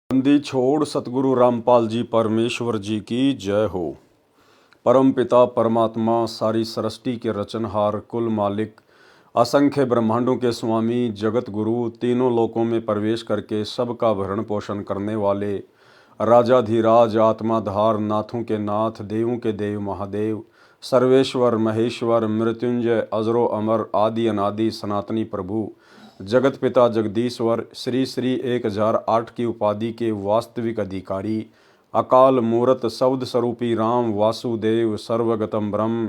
बंदी छोड़ सतगुरु रामपाल जी परमेश्वर जी की जय हो। परम पिता परमात्मा सारी सृष्टि के रचनहार कुल मालिक असंख्य ब्रह्मांडों के स्वामी जगत गुरु तीनों लोकों में प्रवेश करके सबका भरण पोषण करने वाले राजाधिराज आत्माधार नाथों के नाथ देवों के देव महादेव सर्वेश्वर महेश्वर मृत्युंजय अजरो अमर आदि अनादि सनातनी प्रभु जगत पिता जगदीश्वर श्री श्री 1008 की उपाधि के वास्तविक अधिकारी अकाल मूरत शब्द स्वरूपी राम वासुदेव सर्वगतम ब्रह्म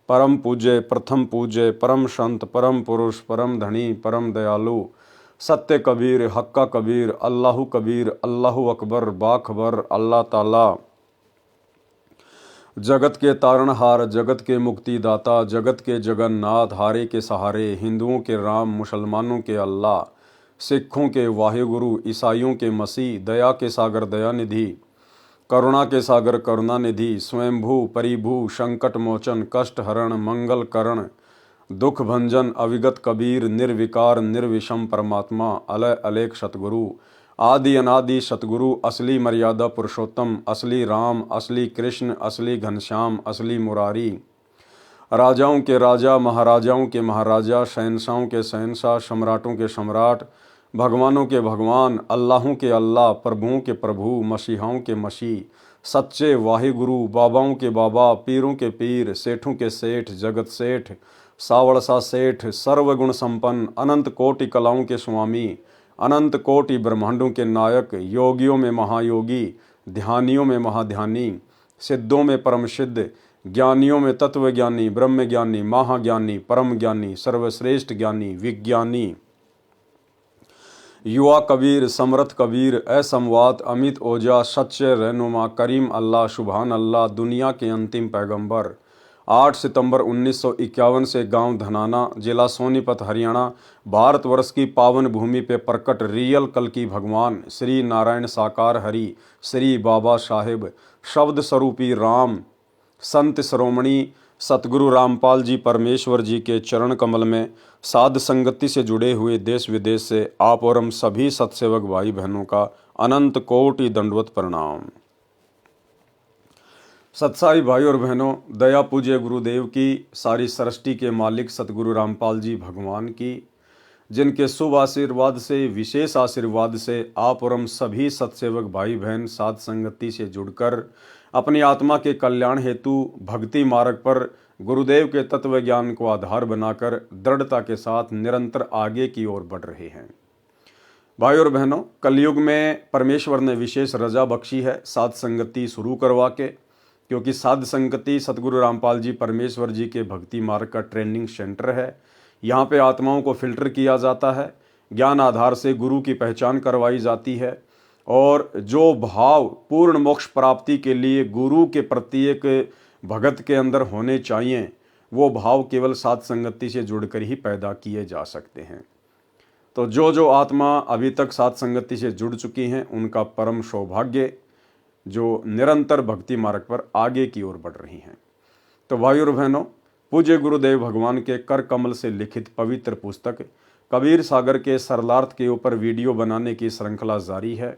परम पूज्य प्रथम पूज्य परम संत परम पुरुष परम धनी परम दयालु सत्य कबीर हक्का कबीर अल्लाहु कबीर अल्लाहु अकबर बाखबर अल्लाह ताला जगत के तारणहार जगत के मुक्तिदाता जगत के जगन्नाथ हारे के सहारे हिंदुओं के राम मुसलमानों के अल्लाह सिखों के वाहेगुरु ईसाइयों के मसीह दया के सागर दयानिधि करुणा के सागर करुणानिधि स्वयंभू परिभू संकट मोचन कष्ट हरण मंगल करण दुख भंजन अविगत कबीर निर्विकार निर्विषम परमात्मा अलय अलेख सतगुरु आदि अनादि सतगुरु असली मर्यादा पुरुषोत्तम असली राम असली कृष्ण असली घनश्याम असली मुरारी राजाओं के राजा महाराजाओं के महाराजा शहंशाहों के शहंशाह सम्राटों के सम्राट भगवानों के भगवान अल्लाहों के अल्लाह प्रभुओं के प्रभु मसीहाओं के मसीह सच्चे वाहिगुरु बाबाओं के बाबा पीरों के पीर सेठों के सेठ जगत सेठ सावड़सा सेठ सर्वगुण संपन्न अनंत कोटि कलाओं के स्वामी अनंत कोटि ब्रह्मांडों के नायक योगियों में महायोगी ध्यानियों में महाध्यानी सिद्धों में परम सिद्ध ज्ञानियों में तत्वज्ञानी ब्रह्मज्ञानी महाज्ञानी परम ज्ञानी सर्वश्रेष्ठ ज्ञानी विज्ञानी युवा कबीर समर्थ कबीर असमवात अमित ओजा सच्चे रहनुमा करीम अल्लाह सुभान अल्लाह दुनिया के अंतिम पैगंबर 8 सितंबर 1951 से गांव धनाना जिला सोनीपत हरियाणा भारतवर्ष की पावन भूमि पे प्रकट रियल कल की भगवान श्री नारायण साकार हरि श्री बाबा साहेब शब्द स्वरूपी राम संत श्रोमणी सतगुरु रामपाल जी परमेश्वर जी के चरण कमल में साध संगति से जुड़े हुए देश विदेश से आप और हम सभी सत्सेवक भाई बहनों का अनंत कोटि दंडवत प्रणाम। सत्साई भाई और बहनों दया पूज्य गुरुदेव की सारी सृष्टि के मालिक सतगुरु रामपाल जी भगवान की जिनके शुभ आशीर्वाद से विशेष आशीर्वाद से आप और हम सभी सत्सेवक भाई बहन साध संगति से जुड़कर अपनी आत्मा के कल्याण हेतु भक्ति मार्ग पर गुरुदेव के तत्व ज्ञान को आधार बनाकर दृढ़ता के साथ निरंतर आगे की ओर बढ़ रहे हैं। भाई और बहनों कलयुग में परमेश्वर ने विशेष रजा बख्शी है साध संगति शुरू करवा के, क्योंकि साध संगति सतगुरु रामपाल जी परमेश्वर जी के भक्ति मार्ग का ट्रेनिंग सेंटर है। यहाँ पे आत्माओं को फिल्टर किया जाता है, ज्ञान आधार से गुरु की पहचान करवाई जाती है और जो भाव पूर्ण मोक्ष प्राप्ति के लिए गुरु के प्रति एक भगत के अंदर होने चाहिए वो भाव केवल साध संगति से जुड़कर ही पैदा किए जा सकते हैं। तो जो आत्मा अभी तक साध संगति से जुड़ चुकी हैं उनका परम सौभाग्य जो निरंतर भक्ति मार्ग पर आगे की ओर बढ़ रही हैं। तो भाई और बहनों पूज्य गुरुदेव भगवान के कर कमल से लिखित पवित्र पुस्तक कबीर सागर के सरलार्थ के ऊपर वीडियो बनाने की श्रृंखला जारी है।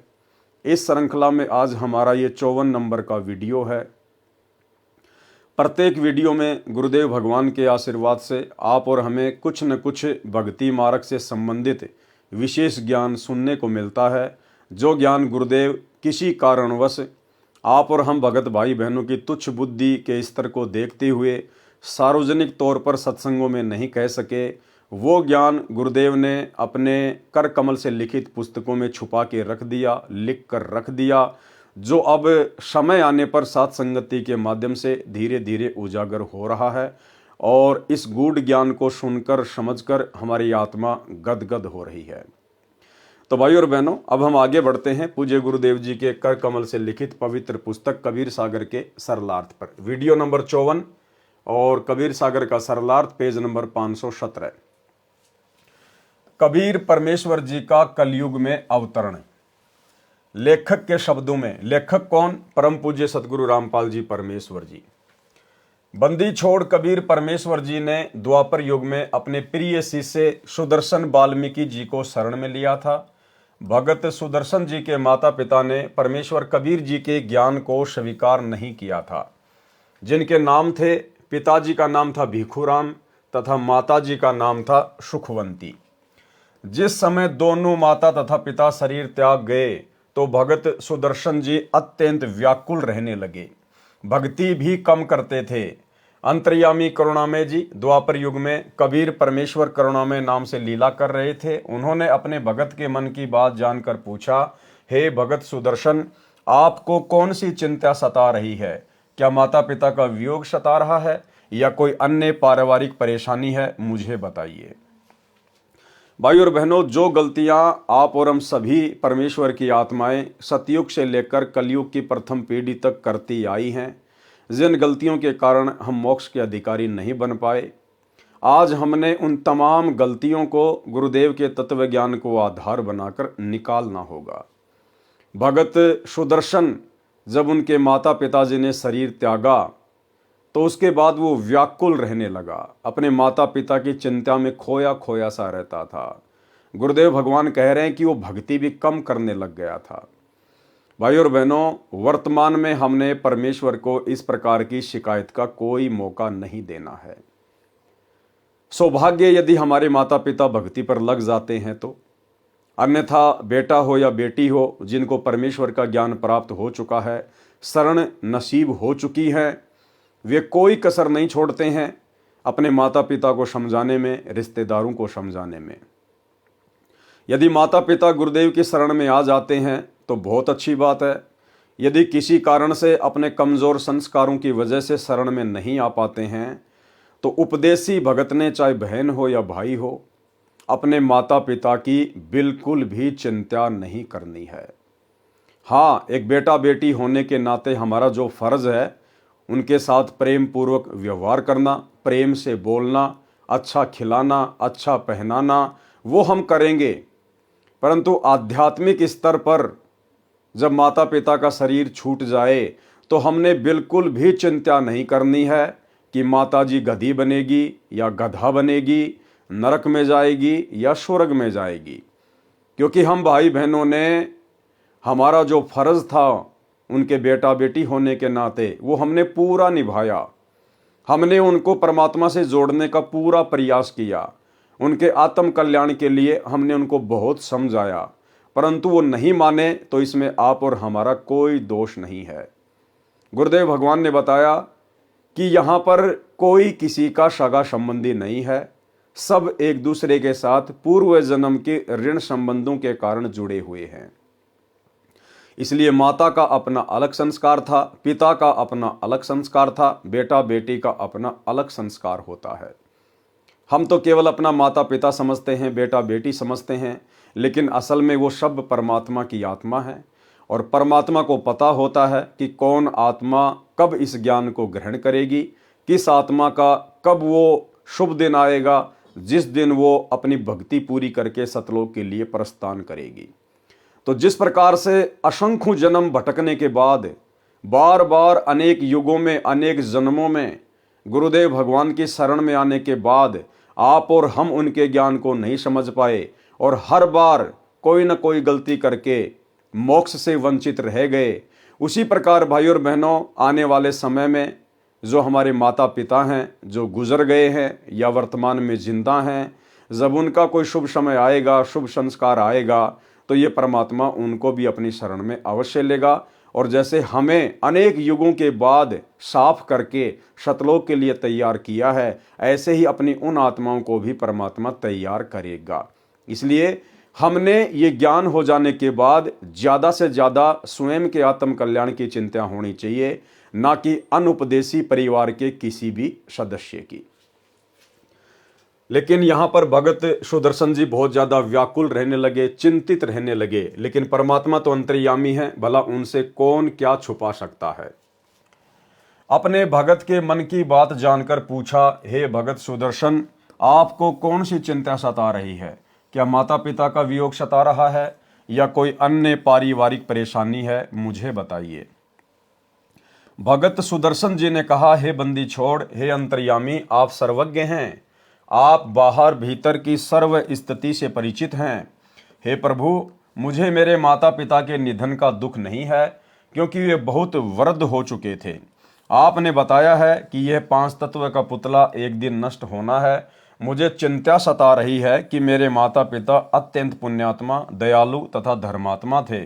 इस श्रृंखला में आज हमारा ये 54 नंबर का वीडियो है। प्रत्येक वीडियो में गुरुदेव भगवान के आशीर्वाद से आप और हमें कुछ न कुछ भक्ति मार्ग से संबंधित विशेष ज्ञान सुनने को मिलता है, जो ज्ञान गुरुदेव किसी कारणवश आप और हम भगत भाई बहनों की तुच्छ बुद्धि के स्तर को देखते हुए सार्वजनिक तौर पर सत्संगों में नहीं कह सके, वो ज्ञान गुरुदेव ने अपने कर कमल से लिखित पुस्तकों में छुपा के रख दिया, लिख कर रख दिया, जो अब समय आने पर साध संगति के माध्यम से धीरे धीरे उजागर हो रहा है और इस गूढ़ ज्ञान को सुनकर समझकर हमारी आत्मा गदगद हो रही है। तो भाई और बहनों अब हम आगे बढ़ते हैं पूज्य गुरुदेव जी के कर कमल से लिखित पवित्र पुस्तक कबीर सागर के सरलार्थ पर। वीडियो नंबर 54 और कबीर सागर का सरलार्थ पेज नंबर 517। कबीर परमेश्वर जी का कलयुग में अवतरण। लेखक के शब्दों में, लेखक कौन? परम पूज्य सतगुरु रामपाल जी परमेश्वर जी। बंदी छोड़ कबीर परमेश्वर जी ने द्वापर युग में अपने प्रिय शिष्य सुदर्शन वाल्मीकि जी को शरण में लिया था। भगत सुदर्शन जी के माता पिता ने परमेश्वर कबीर जी के ज्ञान को स्वीकार नहीं किया था, जिनके नाम थे, पिताजी का नाम था भिखुराम तथा माताजी का नाम था सुखवंती। जिस समय दोनों माता तथा पिता शरीर त्याग गए तो भगत सुदर्शन जी अत्यंत व्याकुल रहने लगे, भक्ति भी कम करते थे। अंतर्यामी करुणामय जी द्वापर युग में कबीर परमेश्वर करुणामय नाम से लीला कर रहे थे। उन्होंने अपने भगत के मन की बात जानकर पूछा, हे भगत सुदर्शन, आपको कौन सी चिंता सता रही है? क्या माता पिता का वियोग सता रहा है या कोई अन्य पारिवारिक परेशानी है? मुझे बताइए। भाई और बहनों, जो गलतियां आप और हम सभी परमेश्वर की आत्माएं सतयुग से लेकर कलयुग की प्रथम पीढ़ी तक करती आई हैं, जिन गलतियों के कारण हम मोक्ष के अधिकारी नहीं बन पाए, आज हमने उन तमाम गलतियों को गुरुदेव के तत्व ज्ञान को आधार बनाकर निकालना होगा। भगत सुदर्शन जब उनके माता पिताजी ने शरीर त्यागा तो उसके बाद वो व्याकुल रहने लगा, अपने माता पिता की चिंता में खोया खोया सा रहता था। गुरुदेव भगवान कह रहे हैं कि वो भक्ति भी कम करने लग गया था। भाई और बहनों, वर्तमान में हमने परमेश्वर को इस प्रकार की शिकायत का कोई मौका नहीं देना है। सौभाग्य यदि हमारे माता पिता भक्ति पर लग जाते हैं तो, अन्यथा बेटा हो या बेटी हो जिनको परमेश्वर का ज्ञान प्राप्त हो चुका है, शरण नसीब हो चुकी है, वे कोई कसर नहीं छोड़ते हैं अपने माता पिता को समझाने में, रिश्तेदारों को समझाने में। यदि माता पिता गुरुदेव की शरण में आ जाते हैं तो बहुत अच्छी बात है। यदि किसी कारण से अपने कमज़ोर संस्कारों की वजह से शरण में नहीं आ पाते हैं तो उपदेशी भगत ने, चाहे बहन हो या भाई हो, अपने माता पिता की बिल्कुल भी चिंता नहीं करनी है। हाँ, एक बेटा बेटी होने के नाते हमारा जो फर्ज है उनके साथ प्रेम पूर्वक व्यवहार करना, प्रेम से बोलना, अच्छा खिलाना, अच्छा पहनाना, वो हम करेंगे। परंतु आध्यात्मिक स्तर पर जब माता पिता का शरीर छूट जाए तो हमने बिल्कुल भी चिंता नहीं करनी है कि माताजी गधी बनेगी या गधा बनेगी, नरक में जाएगी या स्वर्ग में जाएगी। क्योंकि हम भाई बहनों ने हमारा जो फर्ज था उनके बेटा बेटी होने के नाते वो हमने पूरा निभाया। हमने उनको परमात्मा से जोड़ने का पूरा प्रयास किया, उनके आत्म कल्याण के लिए हमने उनको बहुत समझाया, परंतु वो नहीं माने तो इसमें आप और हमारा कोई दोष नहीं है। गुरुदेव भगवान ने बताया कि यहाँ पर कोई किसी का सगा संबंधी नहीं है, सब एक दूसरे के साथ पूर्व जन्म के ऋण संबंधों के कारण जुड़े हुए हैं। इसलिए माता का अपना अलग संस्कार था, पिता का अपना अलग संस्कार था, बेटा बेटी का अपना अलग संस्कार होता है। हम तो केवल अपना माता पिता समझते हैं, बेटा बेटी समझते हैं, लेकिन असल में वो सब परमात्मा की आत्मा है और परमात्मा को पता होता है कि कौन आत्मा कब इस ज्ञान को ग्रहण करेगी, किस आत्मा का कब वो शुभ दिन आएगा जिस दिन वो अपनी भक्ति पूरी करके सतलोक के लिए प्रस्थान करेगी। तो जिस प्रकार से असंख्य जन्म भटकने के बाद बार बार अनेक युगों में, अनेक जन्मों में गुरुदेव भगवान की शरण में आने के बाद आप और हम उनके ज्ञान को नहीं समझ पाए और हर बार कोई न कोई गलती करके मोक्ष से वंचित रह गए, उसी प्रकार भाई और बहनों आने वाले समय में जो हमारे माता पिता हैं, जो गुजर गए हैं या वर्तमान में जिंदा हैं, जब उनका कोई शुभ समय आएगा, शुभ संस्कार आएगा, तो ये परमात्मा उनको भी अपनी शरण में अवश्य लेगा। और जैसे हमें अनेक युगों के बाद साफ करके सतलोक के लिए तैयार किया है, ऐसे ही अपनी उन आत्माओं को भी परमात्मा तैयार करेगा। इसलिए हमने ये ज्ञान हो जाने के बाद ज़्यादा से ज़्यादा स्वयं के आत्म कल्याण की चिंता होनी चाहिए, ना कि अनुपदेशी परिवार के किसी भी सदस्य की। लेकिन यहाँ पर भगत सुदर्शन जी बहुत ज़्यादा व्याकुल रहने लगे, चिंतित रहने लगे। लेकिन परमात्मा तो अंतर्यामी है, भला उनसे कौन क्या छुपा सकता है। अपने भगत के मन की बात जानकर पूछा, हे भगत सुदर्शन, आपको कौन सी चिंता सता रही है? क्या माता पिता का वियोग सता रहा है या कोई अन्य पारिवारिक परेशानी है? मुझे बताइए। भगत सुदर्शन जी ने कहा, हे बंदी छोड़, हे अंतर्यामी, आप सर्वज्ञ हैं, आप बाहर भीतर की सर्व स्थिति से परिचित हैं। हे प्रभु, मुझे मेरे माता पिता के निधन का दुख नहीं है, क्योंकि वे बहुत वृद्ध हो चुके थे। आपने बताया है कि यह 5 तत्व का पुतला एक दिन नष्ट होना है। मुझे चिंता सता रही है कि मेरे माता पिता अत्यंत पुण्यात्मा, दयालु तथा धर्मात्मा थे।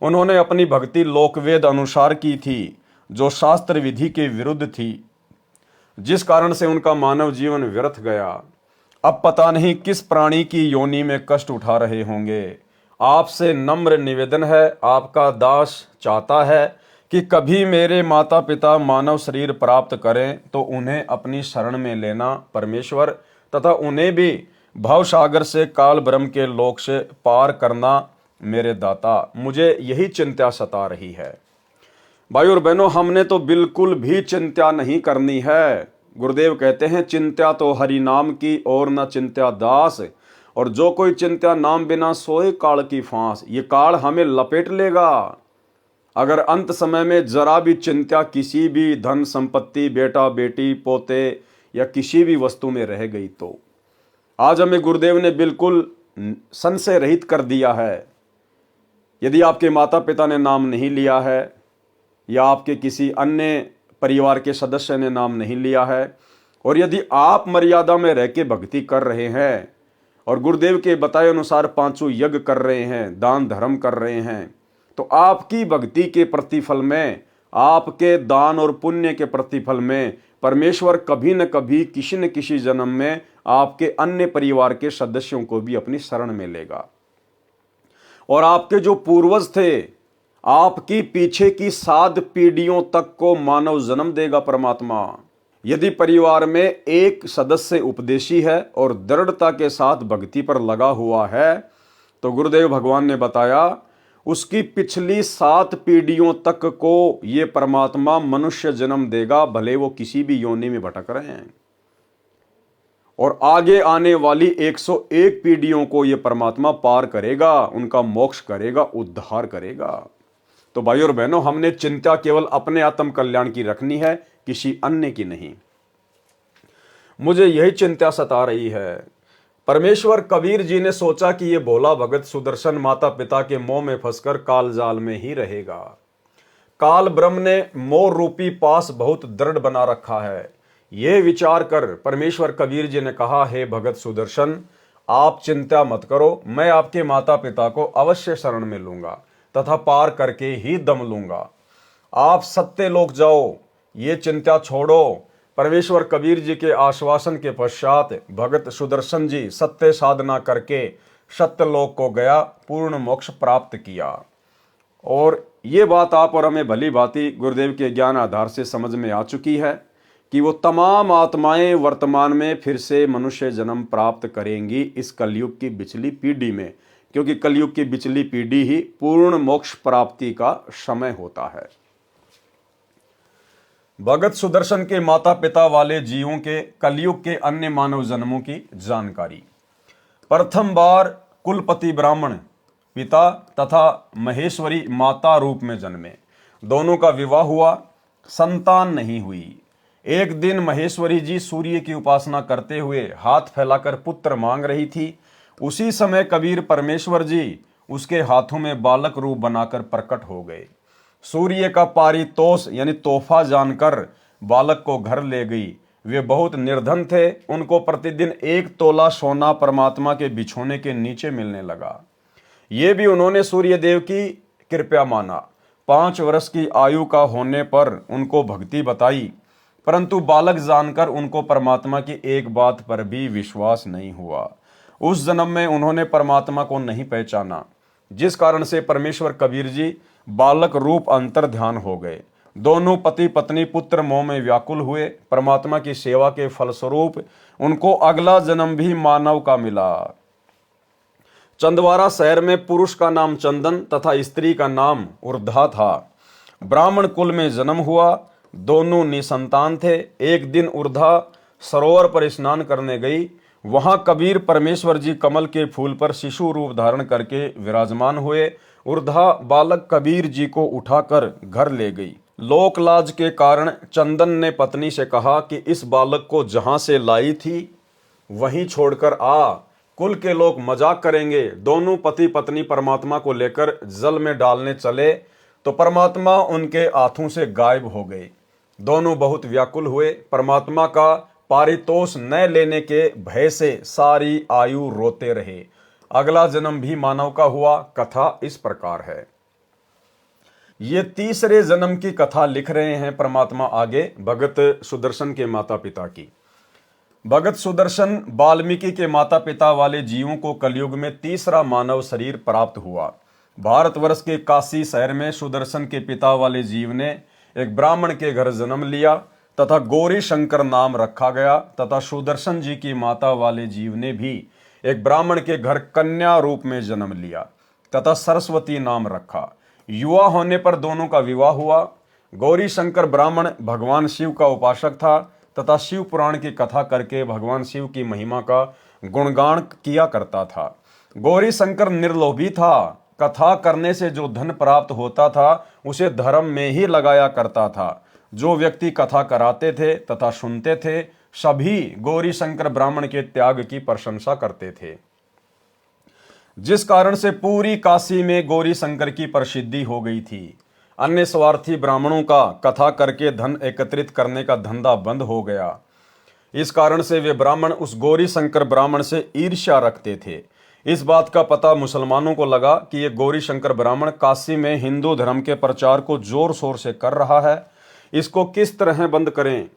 उन्होंने अपनी भक्ति लोकवेद अनुसार की थी, जो शास्त्र विधि के विरुद्ध थी, जिस कारण से उनका मानव जीवन व्यर्थ गया। अब पता नहीं किस प्राणी की योनि में कष्ट उठा रहे होंगे। आपसे नम्र निवेदन है, आपका दास चाहता है कि कभी मेरे माता पिता मानव शरीर प्राप्त करें तो उन्हें अपनी शरण में लेना परमेश्वर, तथा उन्हें भी भवसागर से काल ब्रह्म के लोक से पार करना मेरे दाता। मुझे यही चिंता सता रही है। भाई और बहनों, हमने तो बिल्कुल भी चिंता नहीं करनी है। गुरुदेव कहते हैं, चिंता तो हरि नाम की और न चिंता दास, और जो कोई चिंता नाम बिना सोए काल की फांस। ये काल हमें लपेट लेगा अगर अंत समय में जरा भी चिंता किसी भी धन संपत्ति, बेटा बेटी, पोते या किसी भी वस्तु में रह गई तो। आज हमें गुरुदेव ने बिल्कुल संशय रहित कर दिया है। यदि आपके माता पिता ने नाम नहीं लिया है या आपके किसी अन्य परिवार के सदस्य ने नाम नहीं लिया है, और यदि आप मर्यादा में रह के भक्ति कर रहे हैं और गुरुदेव के बताए अनुसार 5 यज्ञ कर रहे हैं, दान धर्म कर रहे हैं, तो आपकी भक्ति के प्रतिफल में, आपके दान और पुण्य के प्रतिफल में परमेश्वर कभी न कभी किसी न किसी जन्म में आपके अन्य परिवार के सदस्यों को भी अपनी शरण में लेगा। और आपके जो पूर्वज थे, आपकी पीछे की 7 पीढ़ियों तक को मानव जन्म देगा परमात्मा। यदि परिवार में एक सदस्य उपदेशी है और दृढ़ता के साथ भक्ति पर लगा हुआ है, तो गुरुदेव भगवान ने बताया उसकी पिछली 7 पीढ़ियों तक को ये परमात्मा मनुष्य जन्म देगा, भले वो किसी भी योनि में भटक रहे हैं। और आगे आने वाली 101 पीढ़ियों को ये परमात्मा पार करेगा, उनका मोक्ष करेगा, उद्धार करेगा। तो भाई और बहनों, हमने चिंता केवल अपने आत्म कल्याण की रखनी है, किसी अन्य की नहीं। मुझे यही चिंता सता रही है। परमेश्वर कबीर जी ने सोचा कि ये भोला भगत सुदर्शन माता पिता के मोह में फंसकर काल जाल में ही रहेगा। काल ब्रह्म ने मोह रूपी पास बहुत दृढ़ बना रखा है। ये विचार कर परमेश्वर कबीर जी ने कहा, हे भगत सुदर्शन, आप चिंता मत करो, मैं आपके माता पिता को अवश्य शरण में लूंगा तथा पार करके ही दम लूंगा। आप सत्य लोक जाओ, ये चिंता छोड़ो। परमेश्वर कबीर जी के आश्वासन के पश्चात भगत सुदर्शन जी सत्य साधना करके सत्य लोक को गया, पूर्ण मोक्ष प्राप्त किया। और ये बात आप और हमें भली भांति गुरुदेव के ज्ञान आधार से समझ में आ चुकी है कि वो तमाम आत्माएं वर्तमान में फिर से मनुष्य जन्म प्राप्त करेंगी इस कलयुग की बिचली पीढ़ी में, क्योंकि कलयुग की बिचली पीढ़ी ही पूर्ण मोक्ष प्राप्ति का समय होता है। भगत सुदर्शन के माता पिता वाले जीवों के कलयुग के अन्य मानव जन्मों की जानकारी। प्रथम बार कुलपति ब्राह्मण पिता तथा महेश्वरी माता रूप में जन्मे। दोनों का विवाह हुआ, संतान नहीं हुई। एक दिन महेश्वरी जी सूर्य की उपासना करते हुए हाथ फैलाकर पुत्र मांग रही थी। उसी समय कबीर परमेश्वर जी उसके हाथों में बालक रूप बनाकर प्रकट हो गए। सूर्य का पारितोष यानी तोहफा जानकर बालक को घर ले गई। वे बहुत निर्धन थे, उनको प्रतिदिन 1 तोला सोना परमात्मा के बिछोने के नीचे मिलने लगा। ये भी उन्होंने सूर्य देव की कृपा माना। 5 वर्ष की आयु का होने पर उनको भक्ति बताई, परंतु बालक जानकर उनको परमात्मा की एक बात पर भी विश्वास नहीं हुआ। उस जन्म में उन्होंने परमात्मा को नहीं पहचाना, जिस कारण से परमेश्वर कबीर जी बालक रूप अंतर ध्यान हो गए। दोनों पति पत्नी पुत्र मोह में व्याकुल हुए। परमात्मा की सेवा के फलस्वरूप उनको अगला जन्म भी मानव का मिला। चंदवारा शहर में पुरुष का नाम चंदन तथा स्त्री का नाम उर्धा था। ब्राह्मण कुल में जन्म हुआ। दोनों निसंतान थे। एक दिन उर्धा सरोवर पर स्नान करने गई। वहां कबीर परमेश्वर जी कमल के फूल पर शिशु रूप धारण करके विराजमान हुए। उर्धा बालक कबीर जी को उठाकर घर ले गई। लोक लाज के कारण चंदन ने पत्नी से कहा कि इस बालक को जहां से लाई थी वहीं छोड़कर आ, कुल के लोग मजाक करेंगे। दोनों पति पत्नी परमात्मा को लेकर जल में डालने चले तो परमात्मा उनके हाथों से गायब हो गए। दोनों बहुत व्याकुल हुए। परमात्मा का पारितोष न लेने के भय से सारी आयु रोते रहे। अगला जन्म भी मानव का हुआ। कथा इस प्रकार है। ये तीसरे जन्म की कथा लिख रहे हैं परमात्मा आगे भगत सुदर्शन के माता पिता की। भगत सुदर्शन वाल्मीकि के माता पिता वाले जीवों को कलयुग में तीसरा मानव शरीर प्राप्त हुआ। भारतवर्ष के काशी शहर में सुदर्शन के पिता वाले जीव ने एक ब्राह्मण के घर जन्म लिया तथा गौरी शंकर नाम रखा गया, तथा सुदर्शन जी की माता वाले जीव ने भी एक ब्राह्मण के घर कन्या रूप में जन्म लिया तथा सरस्वती नाम रखा। युवा होने पर दोनों का विवाह हुआ। गौरी शंकर ब्राह्मण भगवान शिव का उपासक था तथा शिव पुराण की कथा करके भगवान शिव की महिमा का गुणगान किया करता था। गौरी शंकर निर्लोभी था। कथा करने से जो धन प्राप्त होता था उसे धर्म में ही लगाया करता था। जो व्यक्ति कथा कराते थे तथा सुनते थे सभी गौरी शंकर ब्राह्मण के त्याग की प्रशंसा करते थे, जिस कारण से पूरी काशी में गौरी शंकर की प्रसिद्धि हो गई थी। अन्य स्वार्थी ब्राह्मणों का कथा करके धन एकत्रित करने का धंधा बंद हो गया। इस कारण से वे ब्राह्मण उस गौरी शंकर ब्राह्मण से ईर्ष्या रखते थे। इस बात का पता मुसलमानों को लगा कि ये गौरी शंकर ब्राह्मण काशी में हिंदू धर्म के प्रचार को जोर शोर से कर रहा है, इसको किस तरह बंद करें।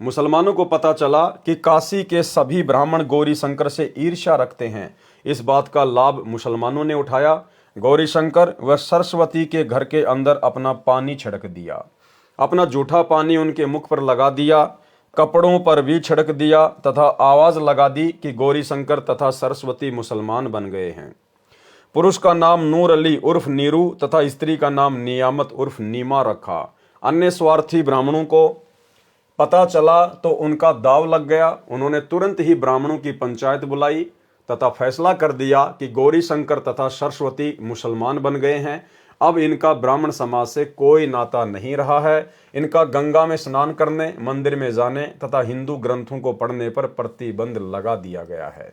मुसलमानों को पता चला कि काशी के सभी ब्राह्मण गौरी शंकर से ईर्ष्या रखते हैं। इस बात का लाभ मुसलमानों ने उठाया। गौरी शंकर व सरस्वती के घर के अंदर अपना पानी छिड़क दिया। अपना जूठा पानी उनके मुख पर लगा दिया, कपड़ों पर भी छिड़क दिया तथा आवाज लगा दी कि गौरी शंकर तथा सरस्वती मुसलमान बन गए हैं। पुरुष का नाम नूर अली उर्फ नीरू तथा स्त्री का नाम नियामत उर्फ नीमा रखा। अन्य स्वार्थी ब्राह्मणों को पता चला तो उनका दाव लग गया। उन्होंने तुरंत ही ब्राह्मणों की पंचायत बुलाई तथा फैसला कर दिया कि गौरी शंकर तथा सरस्वती मुसलमान बन गए हैं। अब इनका ब्राह्मण समाज से कोई नाता नहीं रहा है। इनका गंगा में स्नान करने, मंदिर में जाने तथा हिंदू ग्रंथों को पढ़ने पर प्रतिबंध लगा दिया गया है।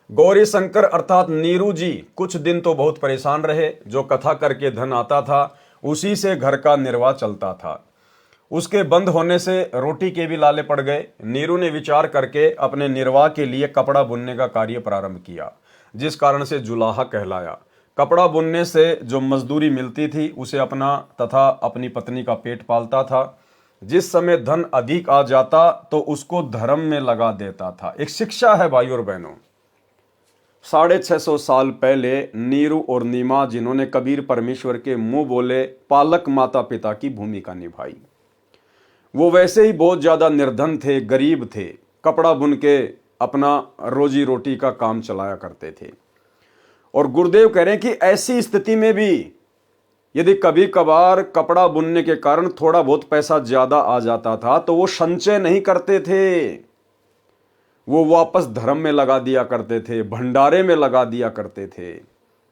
गौरी शंकर अर्थात नीरू जी कुछ दिन तो बहुत परेशान रहे। जो कथा करके धन आता था उसी से घर का निर्वाह चलता था। उसके बंद होने से रोटी के भी लाले पड़ गए। नीरू ने विचार करके अपने निर्वाह के लिए कपड़ा बुनने का कार्य प्रारंभ किया, जिस कारण से जुलाहा कहलाया। कपड़ा बुनने से जो मजदूरी मिलती थी उसे अपना तथा अपनी पत्नी का पेट पालता था। जिस समय धन अधिक आ जाता तो उसको धर्म में लगा देता था। एक शिक्षा है भाई और बहनों। 650 साल पहले नीरू और नीमा जिन्होंने कबीर परमेश्वर के मुंह बोले पालक माता पिता की भूमिका निभाई, वो वैसे ही बहुत ज्यादा निर्धन थे, गरीब थे। कपड़ा बुन के अपना रोजी रोटी का काम चलाया करते थे। और गुरुदेव कह रहे हैं कि ऐसी स्थिति में भी यदि कभी कभार कपड़ा बुनने के कारण थोड़ा बहुत पैसा ज्यादा आ जाता था तो वो संचय नहीं करते थे, वो वापस धर्म में लगा दिया करते थे, भंडारे में लगा दिया करते थे।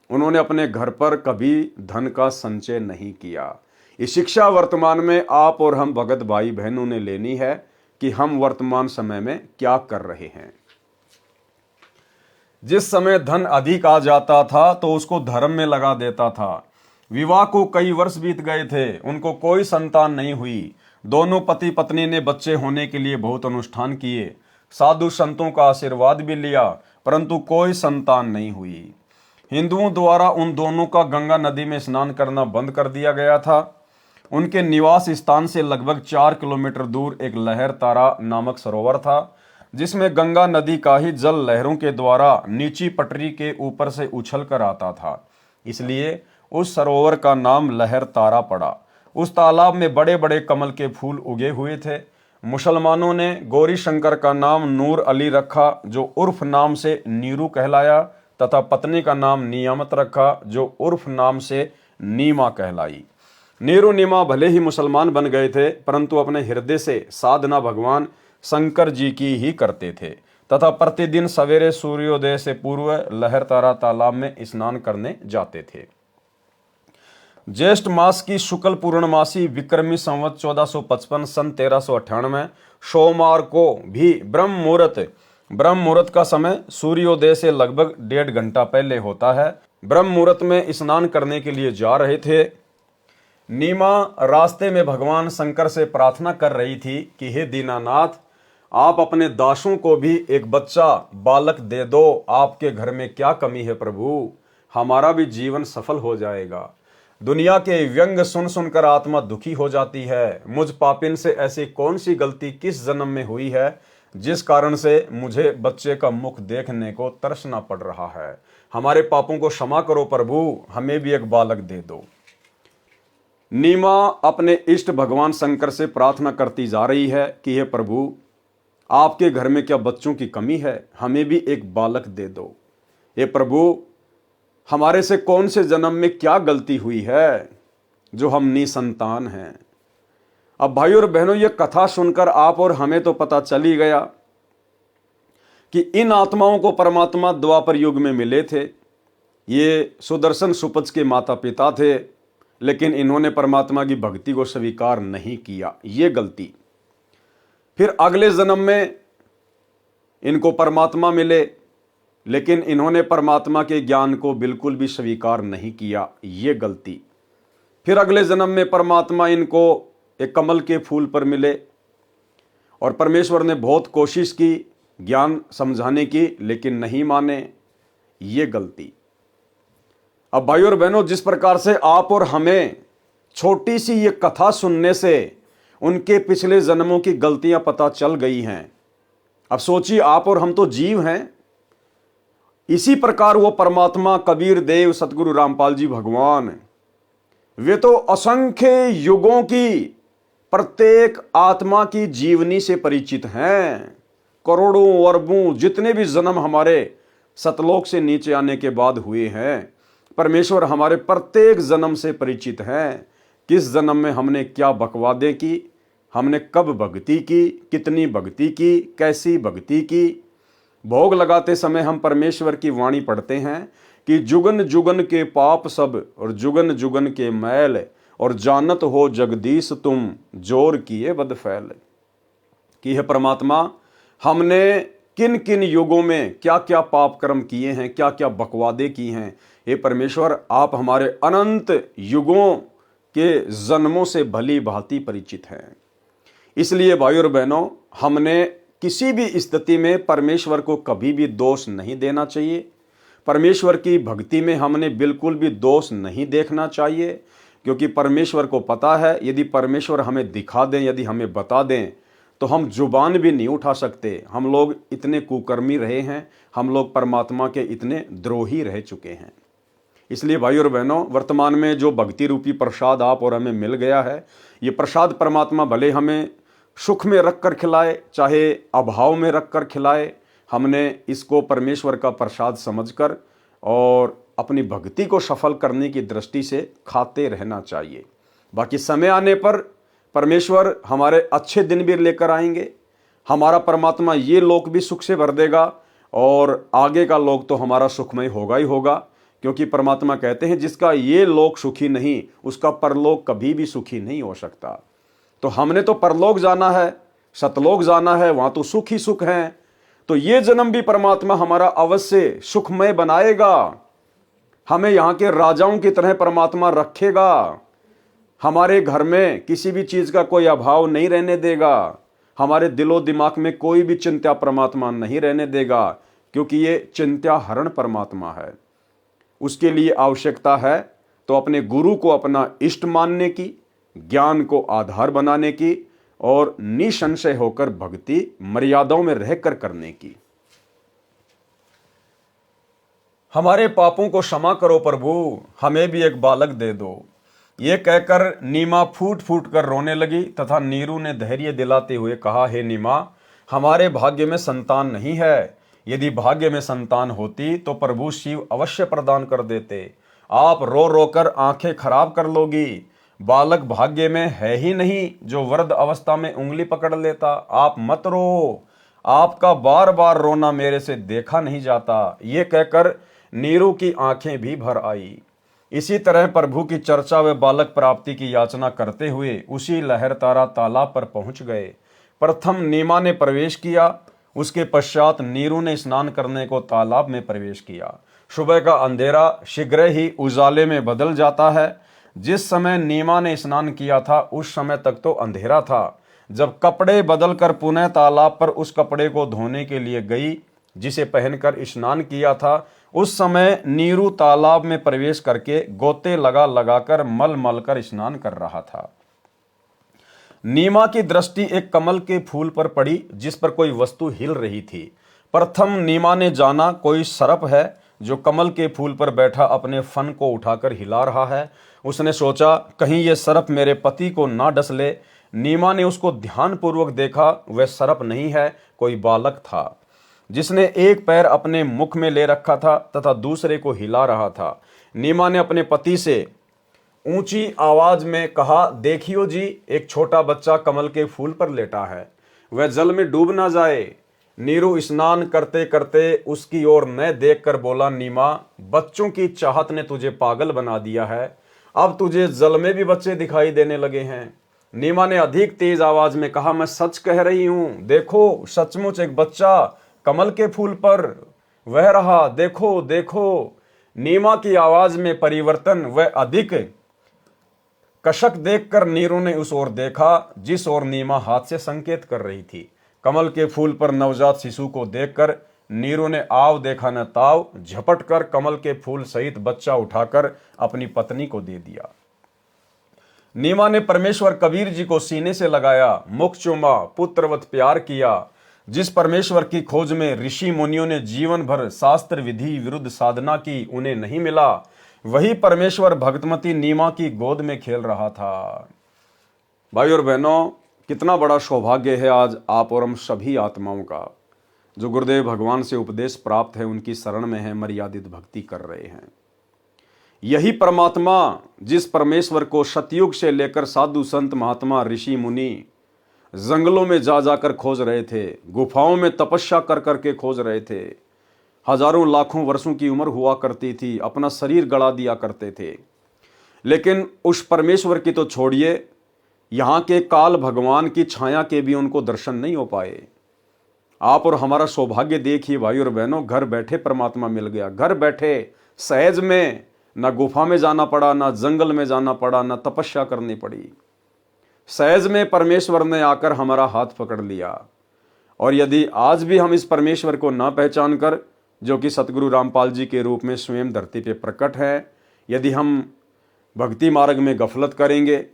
उन्होंने अपने घर पर कभी धन का संचय नहीं किया। ये शिक्षा वर्तमान में आप और हम भगत भाई बहनों ने लेनी है कि हम वर्तमान समय में क्या कर रहे हैं। जिस समय धन अधिक आ जाता था तो उसको धर्म में लगा देता था। विवाह को कई वर्ष बीत गए थे, उनको कोई संतान नहीं हुई। दोनों पति पत्नी ने बच्चे होने के लिए बहुत अनुष्ठान किए, साधु संतों का आशीर्वाद भी लिया, परंतु कोई संतान नहीं हुई। हिंदुओं द्वारा उन दोनों का गंगा नदी में स्नान करना बंद कर दिया गया था। उनके निवास स्थान से लगभग 4 किलोमीटर दूर एक लहर तारा नामक सरोवर था, जिसमें गंगा नदी का ही जल लहरों के द्वारा नीची पटरी के ऊपर से उछल कर आता था, इसलिए उस सरोवर का नाम लहर तारा पड़ा। उस तालाब में बड़े बड़े कमल के फूल उगे हुए थे। मुसलमानों ने गौरी शंकर का नाम नूर अली रखा, जो उर्फ नाम से नीरू कहलाया, तथा पत्नी का नाम नियामत रखा, जो उर्फ नाम से नीमा कहलाई। नीरू नीमा भले ही मुसलमान बन गए थे, परंतु अपने हृदय से साधना भगवान शंकर जी की ही करते थे तथा प्रतिदिन सवेरे सूर्योदय से पूर्व लहर तारा तालाब में स्नान करने जाते थे। ज्येष्ठ मास की शुक्ल पूर्णमासी विक्रमी संवत 1455 सन 1398 सोमवार को भी ब्रह्म मुहूर्त ब्रह्म मुहूर्त का समय सूर्योदय से लगभग 1.5 घंटा पहले होता है। ब्रह्म मुहूर्त में स्नान करने के लिए जा रहे थे। नीमा रास्ते में भगवान शंकर से प्रार्थना कर रही थी कि हे दीनानाथ, आप अपने दासों को भी एक बच्चा बालक दे दो। आपके घर में क्या कमी है प्रभु, हमारा भी जीवन सफल हो जाएगा। दुनिया के व्यंग सुन सुनकर आत्मा दुखी हो जाती है। मुझ पापिन से ऐसी कौन सी गलती किस जन्म में हुई है जिस कारण से मुझे बच्चे का मुख देखने को तरसना पड़ रहा है। हमारे पापों को क्षमा करो प्रभु, हमें भी एक बालक दे दो। नीमा अपने इष्ट भगवान शंकर से प्रार्थना करती जा रही है कि हे प्रभु, आपके घर में क्या बच्चों की कमी है, हमें भी एक बालक दे दो। हे प्रभु, हमारे से कौन से जन्म में क्या गलती हुई है जो हम निसंतान हैं। अब भाई और बहनों, ये कथा सुनकर आप और हमें तो पता चल ही गया कि इन आत्माओं को परमात्मा द्वापर युग में मिले थे। ये सुदर्शन सुपच के माता पिता थे, लेकिन इन्होंने परमात्मा की भक्ति को स्वीकार नहीं किया, ये गलती। फिर अगले जन्म में इनको परमात्मा मिले, लेकिन इन्होंने परमात्मा के ज्ञान को बिल्कुल भी स्वीकार नहीं किया, ये गलती। फिर अगले जन्म में परमात्मा इनको एक कमल के फूल पर मिले और परमेश्वर ने बहुत कोशिश की ज्ञान समझाने की, लेकिन नहीं माने, ये गलती। अब भाई और बहनों, जिस प्रकार से आप और हमें छोटी सी ये कथा सुनने से उनके पिछले जन्मों की गलतियां पता चल गई हैं। अब सोचिए, आप और हम तो जीव हैं। इसी प्रकार वो परमात्मा कबीर देव सतगुरु रामपाल जी भगवान, वे तो असंख्य युगों की प्रत्येक आत्मा की जीवनी से परिचित हैं। करोड़ों अरबों जितने भी जन्म हमारे सतलोक से नीचे आने के बाद हुए हैं, परमेश्वर हमारे प्रत्येक जन्म से परिचित हैं। किस जन्म में हमने क्या बकवादे की, हमने कब भक्ति की, कितनी भक्ति की, कैसी भक्ति की। भोग लगाते समय हम परमेश्वर की वाणी पढ़ते हैं कि जुगन जुगन के पाप सब और जुगन जुगन के मैल, और जानत हो जगदीश तुम जोर किए बद फैल। कि है परमात्मा, हमने किन किन युगों में क्या क्या पाप कर्म किए हैं, क्या क्या बकवादे की हैं। हे परमेश्वर, आप हमारे अनंत युगों के जन्मों से भली भांति परिचित हैं। इसलिए भाई और बहनों, हमने किसी भी स्थिति में परमेश्वर को कभी भी दोष नहीं देना चाहिए। परमेश्वर की भक्ति में हमने बिल्कुल भी दोष नहीं देखना चाहिए, क्योंकि परमेश्वर को पता है यदि परमेश्वर हमें दिखा दें, यदि हमें बता दें, तो हम जुबान भी नहीं उठा सकते। हम लोग इतने कुकर्मी रहे हैं, हम लोग परमात्मा के इतने द्रोही रह चुके हैं। इसलिए भाई और बहनों, वर्तमान में जो भक्ति रूपी प्रसाद आप और हमें मिल गया है, ये प्रसाद परमात्मा भले हमें सुख में रख कर खिलाए, चाहे अभाव में रख कर खिलाए, हमने इसको परमेश्वर का प्रसाद समझकर और अपनी भक्ति को सफल करने की दृष्टि से खाते रहना चाहिए। बाकी समय आने पर परमेश्वर हमारे अच्छे दिन भी लेकर आएंगे। हमारा परमात्मा ये लोक भी सुख से भर देगा और आगे का लोक तो हमारा सुखमय होगा ही होगा, क्योंकि परमात्मा कहते हैं जिसका ये लोक सुखी नहीं, उसका परलोक कभी भी सुखी नहीं हो सकता। तो हमने तो परलोक जाना है, सतलोक जाना है, वहां तो सुख ही सुख है। तो ये जन्म भी परमात्मा हमारा अवश्य सुखमय बनाएगा। हमें यहाँ के राजाओं की तरह परमात्मा रखेगा। हमारे घर में किसी भी चीज का कोई अभाव नहीं रहने देगा। हमारे दिलो दिमाग में कोई भी चिंता परमात्मा नहीं रहने देगा, क्योंकि ये चिंता हरण परमात्मा है। उसके लिए आवश्यकता है तो अपने गुरु को अपना इष्ट मानने की, ज्ञान को आधार बनाने की और निसंशय होकर भक्ति मर्यादाओं में रहकर करने की। हमारे पापों को क्षमा करो प्रभु, हमें भी एक बालक दे दो। ये कहकर नीमा फूट फूट कर रोने लगी तथा नीरू ने धैर्य दिलाते हुए कहा, हे नीमा, हमारे भाग्य में संतान नहीं है। यदि भाग्य में संतान होती तो प्रभु शिव अवश्य प्रदान कर देते। आप रो रोकर आंखें खराब कर लोगी। बालक भाग्य में है ही नहीं जो वृद्ध अवस्था में उंगली पकड़ लेता। आप मत रो, आपका बार बार रोना मेरे से देखा नहीं जाता। ये कहकर नीरू की आंखें भी भर आई। इसी तरह प्रभु की चर्चा व बालक प्राप्ति की याचना करते हुए उसी लहरतारा तालाब पर पहुंच गए। प्रथम नीमा ने प्रवेश किया उसके पश्चात नीरू ने स्नान करने को तालाब में प्रवेश किया। सुबह का अंधेरा शीघ्र ही उजाले में बदल जाता है। जिस समय नीमा ने स्नान किया था उस समय तक तो अंधेरा था। जब कपड़े बदलकर पुनः तालाब पर उस कपड़े को धोने के लिए गई जिसे पहनकर स्नान किया था, उस समय नीरू तालाब में प्रवेश करके गोते लगा लगाकर मल मल कर स्नान कर रहा था। नीमा की दृष्टि एक कमल के फूल पर पड़ी जिस पर कोई वस्तु हिल रही थी। प्रथम नीमा ने जाना कोई सर्प है जो कमल के फूल पर बैठा अपने फन को उठाकर हिला रहा है। उसने सोचा कहीं ये सर्प मेरे पति को ना डस ले। नीमा ने उसको ध्यानपूर्वक देखा। वह सर्प नहीं है, कोई बालक था जिसने एक पैर अपने मुख में ले रखा था तथा दूसरे को हिला रहा था। नीमा ने अपने पति से ऊंची आवाज में कहा, देखियो जी, एक छोटा बच्चा कमल के फूल पर लेटा है, वह जल में डूब ना जाए। नीरू स्नान करते करते उसकी ओर न देखकर बोला, नीमा, बच्चों की चाहत ने तुझे पागल बना दिया है, अब तुझे जल में भी बच्चे दिखाई देने लगे हैं। नीमा ने अधिक तेज आवाज में कहा, मैं सच कह रही हूं, देखो सचमुच एक बच्चा कमल के फूल पर वह रहा, देखो देखो। नीमा की आवाज में परिवर्तन व अधिक कशक देखकर नीरू ने उस ओर देखा जिस ओर नीमा हाथ से संकेत कर रही थी। कमल के फूल पर नवजात शिशु को देखकर नीरू ने आव देखा न ताव झपट कर कमल के फूल सहित बच्चा उठाकर अपनी पत्नी को दे दिया। नीमा ने परमेश्वर कबीर जी को सीने से लगाया, मुख चूमा, पुत्रवत प्यार किया। जिस परमेश्वर की खोज में ऋषि मुनियों ने जीवन भर शास्त्र विधि विरुद्ध साधना की, उन्हें नहीं मिला, वही परमेश्वर भक्तमती नीमा की गोद में खेल रहा था। भाई और बहनों, कितना बड़ा सौभाग्य है आज आप और हम सभी आत्माओं का जो गुरुदेव भगवान से उपदेश प्राप्त है, उनकी शरण में है, मर्यादित भक्ति कर रहे हैं। यही परमात्मा जिस परमेश्वर को सतयुग से लेकर साधु संत महात्मा ऋषि मुनि जंगलों में जा जाकर खोज रहे थे, गुफाओं में तपस्या कर करके खोज रहे थे, हजारों लाखों वर्षों की उम्र हुआ करती थी, अपना शरीर गड़ा दिया करते थे, लेकिन उस परमेश्वर की तो छोड़िए, यहाँ के काल भगवान की छाया के भी उनको दर्शन नहीं हो पाए। आप और हमारा सौभाग्य देखिए भाई और बहनों, घर बैठे परमात्मा मिल गया, घर बैठे सहज में, ना गुफा में जाना पड़ा, ना जंगल में जाना पड़ा, ना तपस्या करनी पड़ी। सहज में परमेश्वर ने आकर हमारा हाथ पकड़ लिया। और यदि आज भी हम इस परमेश्वर को ना पहचान कर, जो कि सतगुरु रामपाल जी के रूप में स्वयं धरती पे प्रकट है, यदि हम भक्ति मार्ग में गफलत करेंगे,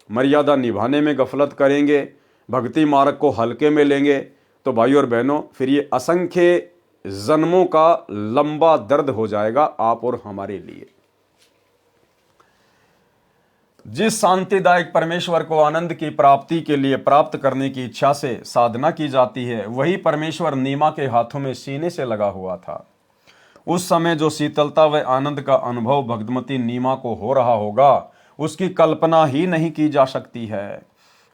मर्यादा निभाने में गफलत करेंगे, भक्ति मार्ग को हल्के में लेंगे, तो भाई और बहनों फिर ये असंख्य जन्मों का लंबा दर्द हो जाएगा आप और हमारे लिए। जिस शांतिदायक परमेश्वर को आनंद की प्राप्ति के लिए प्राप्त करने की इच्छा से साधना की जाती है, वही परमेश्वर नीमा के हाथों में सीने से लगा हुआ था। उस समय जो शीतलता व आनंद का अनुभव भगवती नीमा को हो रहा होगा, उसकी कल्पना ही नहीं की जा सकती है।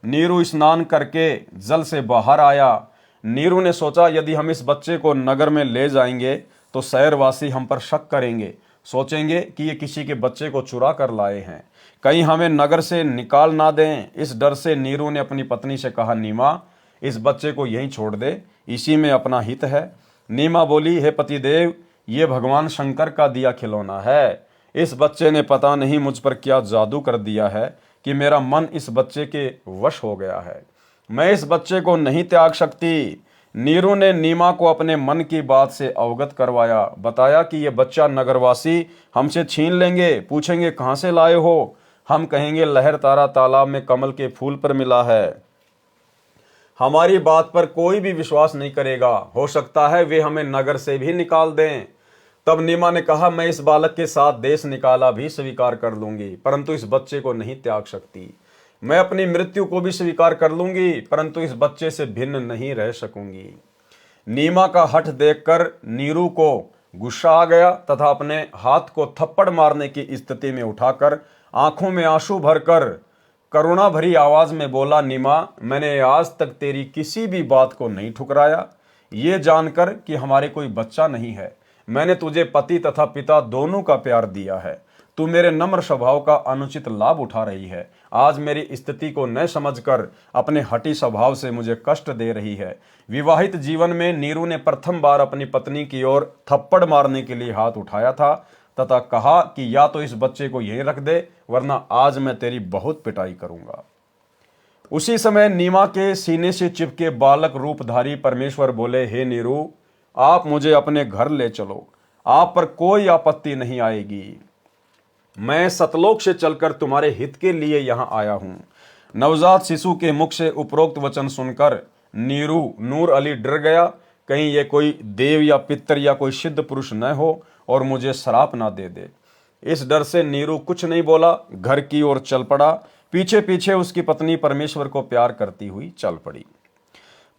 नीरू स्नान करके जल से बाहर आया। नीरू ने सोचा यदि हम इस बच्चे को नगर में ले जाएंगे तो शहरवासी हम पर शक करेंगे, सोचेंगे कि ये किसी के बच्चे को चुरा कर लाए हैं, कहीं हमें नगर से निकाल ना दें। इस डर से नीरू ने अपनी पत्नी से कहा, नीमा, इस बच्चे को यहीं छोड़ दे, इसी में अपना हित है। नीमा बोली, हे पतिदेव, ये भगवान शंकर का दिया खिलौना है। इस बच्चे ने पता नहीं मुझ पर क्या जादू कर दिया है कि मेरा मन इस बच्चे के वश हो गया है, मैं इस बच्चे को नहीं त्याग सकती। नीरू ने नीमा को अपने मन की बात से अवगत करवाया, बताया कि ये बच्चा नगरवासी हमसे छीन लेंगे, पूछेंगे कहाँ से लाए हो, हम कहेंगे लहर तारा तालाब में कमल के फूल पर मिला है। हमारी बात पर कोई भी विश्वास नहीं करेगा, हो सकता है वे हमें नगर से भी निकाल दें। तब नीमा ने कहा, मैं इस बालक के साथ देश निकाला भी स्वीकार कर लूंगी, परंतु इस बच्चे को नहीं त्याग सकती। मैं अपनी मृत्यु को भी स्वीकार कर लूंगी, परंतु इस बच्चे से भिन्न नहीं रह सकूंगी। नीमा का हठ देखकर नीरू को गुस्सा आ गया तथा अपने हाथ को थप्पड़ मारने की स्थिति में उठाकर आंखों में आंसू भरकर करुणा भरी आवाज में बोला, नीमा, मैंने आज तक तेरी किसी भी बात को नहीं ठुकराया, ये जानकर कि हमारे कोई बच्चा नहीं है। मैंने तुझे पति तथा पिता दोनों का प्यार दिया है, तू मेरे नम्र स्वभाव का अनुचित लाभ उठा रही है। आज मेरी स्थिति को न समझकर अपने हठी स्वभाव से मुझे कष्ट दे रही है। विवाहित जीवन में नीरू ने प्रथम बार अपनी पत्नी की ओर थप्पड़ मारने के लिए हाथ उठाया था तथा कहा कि या तो इस बच्चे को यहीं रख दे, वरना आज मैं तेरी बहुत पिटाई करूंगा। उसी समय नीमा के सीने से चिपके बालक रूपधारी परमेश्वर बोले, हे नीरू, आप मुझे अपने घर ले चलो, आप पर कोई आपत्ति नहीं आएगी। मैं सतलोक से चलकर तुम्हारे हित के लिए यहां आया हूं। नवजात शिशु के मुख से उपरोक्त वचन सुनकर नीरू नूर अली डर गया, कहीं ये कोई देव या पितर या कोई सिद्ध पुरुष न हो और मुझे श्राप ना दे दे। इस डर से नीरू कुछ नहीं बोला, घर की ओर चल पड़ा। पीछे पीछे उसकी पत्नी परमेश्वर को प्यार करती हुई चल पड़ी।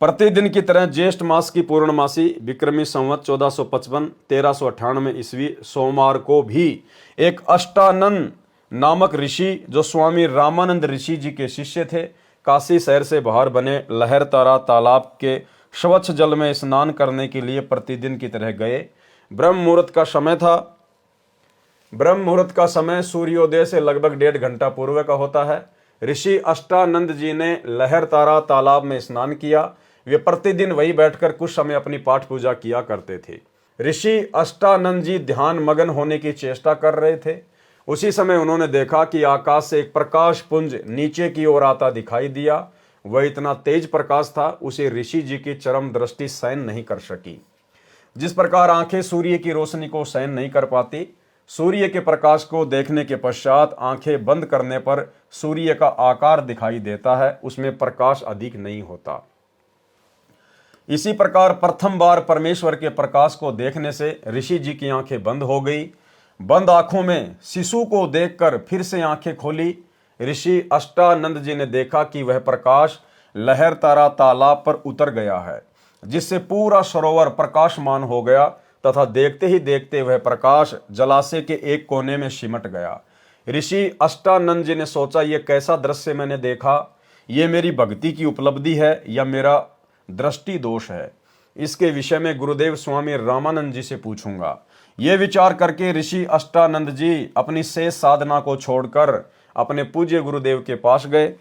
प्रतिदिन की तरह ज्येष्ठ मास की पूर्णमासी विक्रमी संवत 1455 1398 ईस्वी सोमवार को भी एक अष्टानंद नामक ऋषि, जो स्वामी रामानंद ऋषि जी के शिष्य थे, काशी शहर से बाहर बने लहरतारा तालाब के स्वच्छ जल में स्नान करने के लिए प्रतिदिन की तरह गए। ब्रह्म मुहूर्त का समय था। ब्रह्म मुहूर्त का समय सूर्योदय से लगभग 1.5 घंटा पूर्व का होता है। ऋषि अष्टानंद जी ने लहरतारा तालाब में स्नान किया। वे प्रतिदिन वही बैठकर कुछ समय अपनी पाठ पूजा किया करते थे। ऋषि अष्टानंद जी ध्यान मगन होने की चेष्टा कर रहे थे। उसी समय उन्होंने देखा कि आकाश से एक प्रकाश पुंज नीचे की ओर आता दिखाई दिया। वह इतना तेज प्रकाश था, उसे ऋषि जी की चरम दृष्टि सहन नहीं कर सकी। जिस प्रकार आंखें सूर्य की रोशनी को सहन नहीं कर पाती, सूर्य के प्रकाश को देखने के पश्चात आंखें बंद करने पर सूर्य का आकार दिखाई देता है, उसमें प्रकाश अधिक नहीं होता। इसी प्रकार प्रथम बार परमेश्वर के प्रकाश को देखने से ऋषि जी की आंखें बंद हो गई। बंद आंखों में शिशु को देखकर फिर से आंखें खोली। ऋषि अष्टानंद जी ने देखा कि वह प्रकाश लहरतारा तालाब पर उतर गया है, जिससे पूरा सरोवर प्रकाशमान हो गया तथा देखते ही देखते वह प्रकाश जलाशय के एक कोने में सिमट गया। ऋषि अष्टानंद जी ने सोचा, यह कैसा दृश्य मैंने देखा, ये मेरी भक्ति की उपलब्धि है या मेरा दृष्टि दोष है। इसके विषय में गुरुदेव स्वामी रामानंद जी से पूछूंगा। ये विचार करके ऋषि अष्टानंद जी अपनी शेष साधना को छोड़कर अपने पूज्य गुरुदेव के पास गए।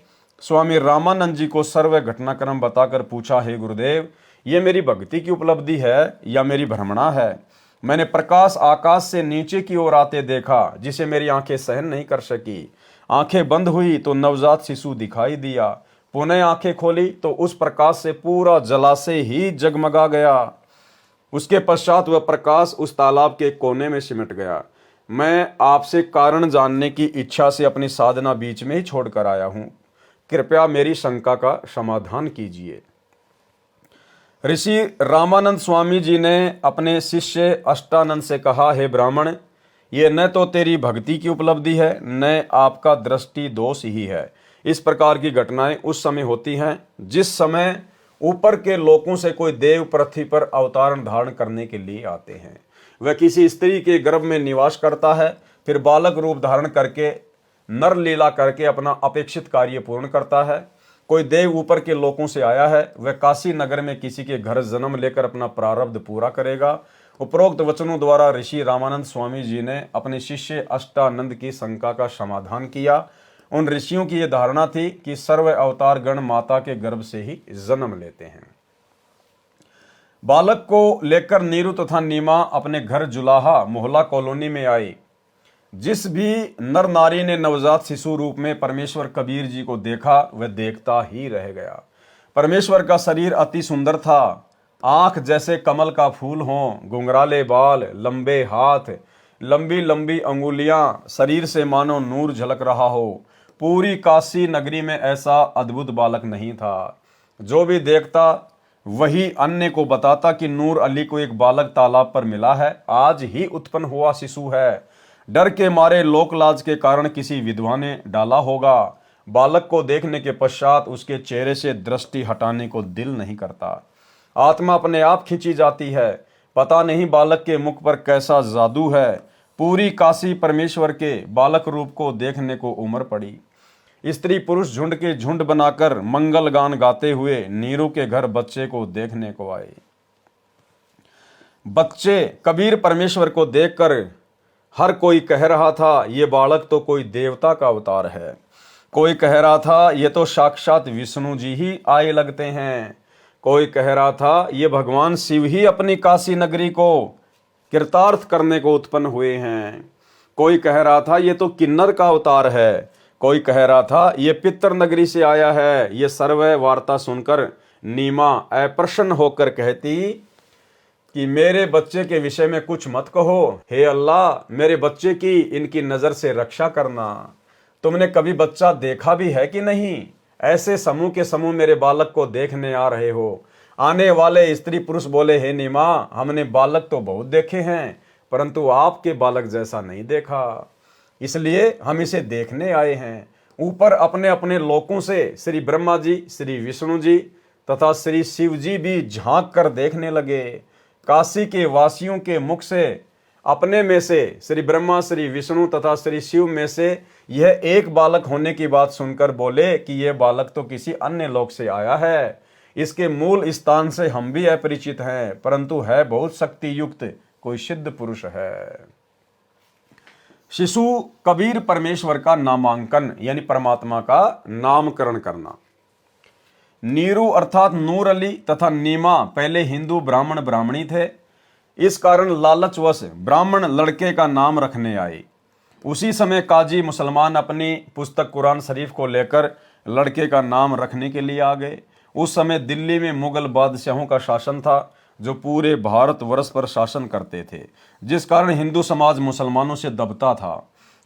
स्वामी रामानंद जी को सर्व घटनाक्रम बताकर पूछा, हे गुरुदेव, ये मेरी भक्ति की उपलब्धि है या मेरी भ्रमणा है? मैंने प्रकाश आकाश से नीचे की ओर आते देखा, जिसे मेरी आंखें सहन नहीं कर सकी। आंखें बंद हुई तो नवजात शिशु दिखाई दिया। पुनः आंखें खोली तो उस प्रकाश से पूरा जलाशय ही जगमगा गया। उसके पश्चात वह प्रकाश उस तालाब के कोने में सिमट गया। मैं आपसे कारण जानने की इच्छा से अपनी साधना बीच में ही छोड़कर आया हूं। कृपया मेरी शंका का समाधान कीजिए। ऋषि रामानंद स्वामी जी ने अपने शिष्य अष्टानंद से कहा, हे ब्राह्मण, ये न तो तेरी भक्ति की उपलब्धि है, न आपका दृष्टि दोष ही है। इस प्रकार की घटनाएं उस समय होती हैं जिस समय ऊपर के लोकों से कोई देव पृथ्वी पर अवतारण धारण करने के लिए आते हैं। वह किसी स्त्री के गर्भ में निवास करता है, फिर बालक रूप धारण करके नर लीला करके अपना अपेक्षित कार्य पूर्ण करता है। कोई देव ऊपर के लोकों से आया है, वह काशी नगर में किसी के घर जन्म लेकर अपना प्रारब्ध पूरा करेगा। उपरोक्त वचनों द्वारा ऋषि रामानंद स्वामी जी ने अपने शिष्य अष्टानंद की शंका का समाधान किया। उन ऋषियों की यह धारणा थी कि सर्व अवतार गण माता के गर्भ से ही जन्म लेते हैं। बालक को लेकर नीरू तथा नीमा अपने घर जुलाहा मोहल्ला कॉलोनी में आई। जिस भी नर नारी ने नवजात शिशु रूप में परमेश्वर कबीर जी को देखा, वह देखता ही रह गया। परमेश्वर का शरीर अति सुंदर था। आंख जैसे कमल का फूल हो, घुंघराले बाल, लंबे हाथ, लंबी लंबी अंगुलियां, शरीर से मानो नूर झलक रहा हो। पूरी काशी नगरी में ऐसा अद्भुत बालक नहीं था। जो भी देखता वही अन्य को बताता कि नूर अली को एक बालक तालाब पर मिला है, आज ही उत्पन्न हुआ शिशु है। डर के मारे लोकलाज के कारण किसी विधवा ने डाला होगा। बालक को देखने के पश्चात उसके चेहरे से दृष्टि हटाने को दिल नहीं करता। आत्मा अपने आप खींची जाती है। पता नहीं बालक के मुख पर कैसा जादू है। पूरी काशी परमेश्वर के बालक रूप को देखने को उमड़ पड़ी। स्त्री पुरुष झुंड के झुंड बनाकर मंगल गान गाते हुए नीरू के घर बच्चे को देखने को आए। बच्चे कबीर परमेश्वर को देखकर हर कोई कह रहा था ये बालक तो कोई देवता का अवतार है, कोई कह रहा था ये तो साक्षात विष्णु जी ही आए लगते हैं, कोई कह रहा था ये भगवान शिव ही अपनी काशी नगरी को कृतार्थ करने को उत्पन्न हुए हैं, कोई कह रहा था ये तो किन्नर का अवतार है, कोई कह रहा था ये पितर नगरी से आया है। ये सर्व वार्ता सुनकर नीमा अप्रसन्न होकर कहती कि मेरे बच्चे के विषय में कुछ मत कहो, हे अल्लाह मेरे बच्चे की इनकी नजर से रक्षा करना। तुमने कभी बच्चा देखा भी है कि नहीं? ऐसे समूह के समूह मेरे बालक को देखने आ रहे हो। आने वाले स्त्री पुरुष बोले, हे नीमा हमने बालक तो बहुत देखे हैं परंतु आपके बालक जैसा नहीं देखा, इसलिए हम इसे देखने आए हैं। ऊपर अपने अपने लोकों से श्री ब्रह्मा जी, श्री विष्णु जी तथा श्री शिव जी भी झांक कर देखने लगे। काशी के वासियों के मुख से अपने में से श्री ब्रह्मा, श्री विष्णु तथा श्री शिव में से यह एक बालक होने की बात सुनकर बोले कि यह बालक तो किसी अन्य लोक से आया है, इसके मूल स्थान से हम भी अपरिचित हैं, परंतु है बहुत शक्ति युक्त, कोई सिद्ध पुरुष है। शिशु कबीर परमेश्वर का नामांकन यानी परमात्मा का नामकरण करना। नीरू अर्थात नूर अली तथा नीमा पहले हिंदू ब्राह्मण ब्राह्मणी थे, इस कारण लालचवश ब्राह्मण लड़के का नाम रखने आए। उसी समय काजी मुसलमान अपनी पुस्तक कुरान शरीफ को लेकर लड़के का नाम रखने के लिए आ गए। उस समय दिल्ली में मुगल बादशाहों का शासन था जो पूरे भारतवर्ष पर शासन करते थे, जिस कारण हिंदू समाज मुसलमानों से दबता था।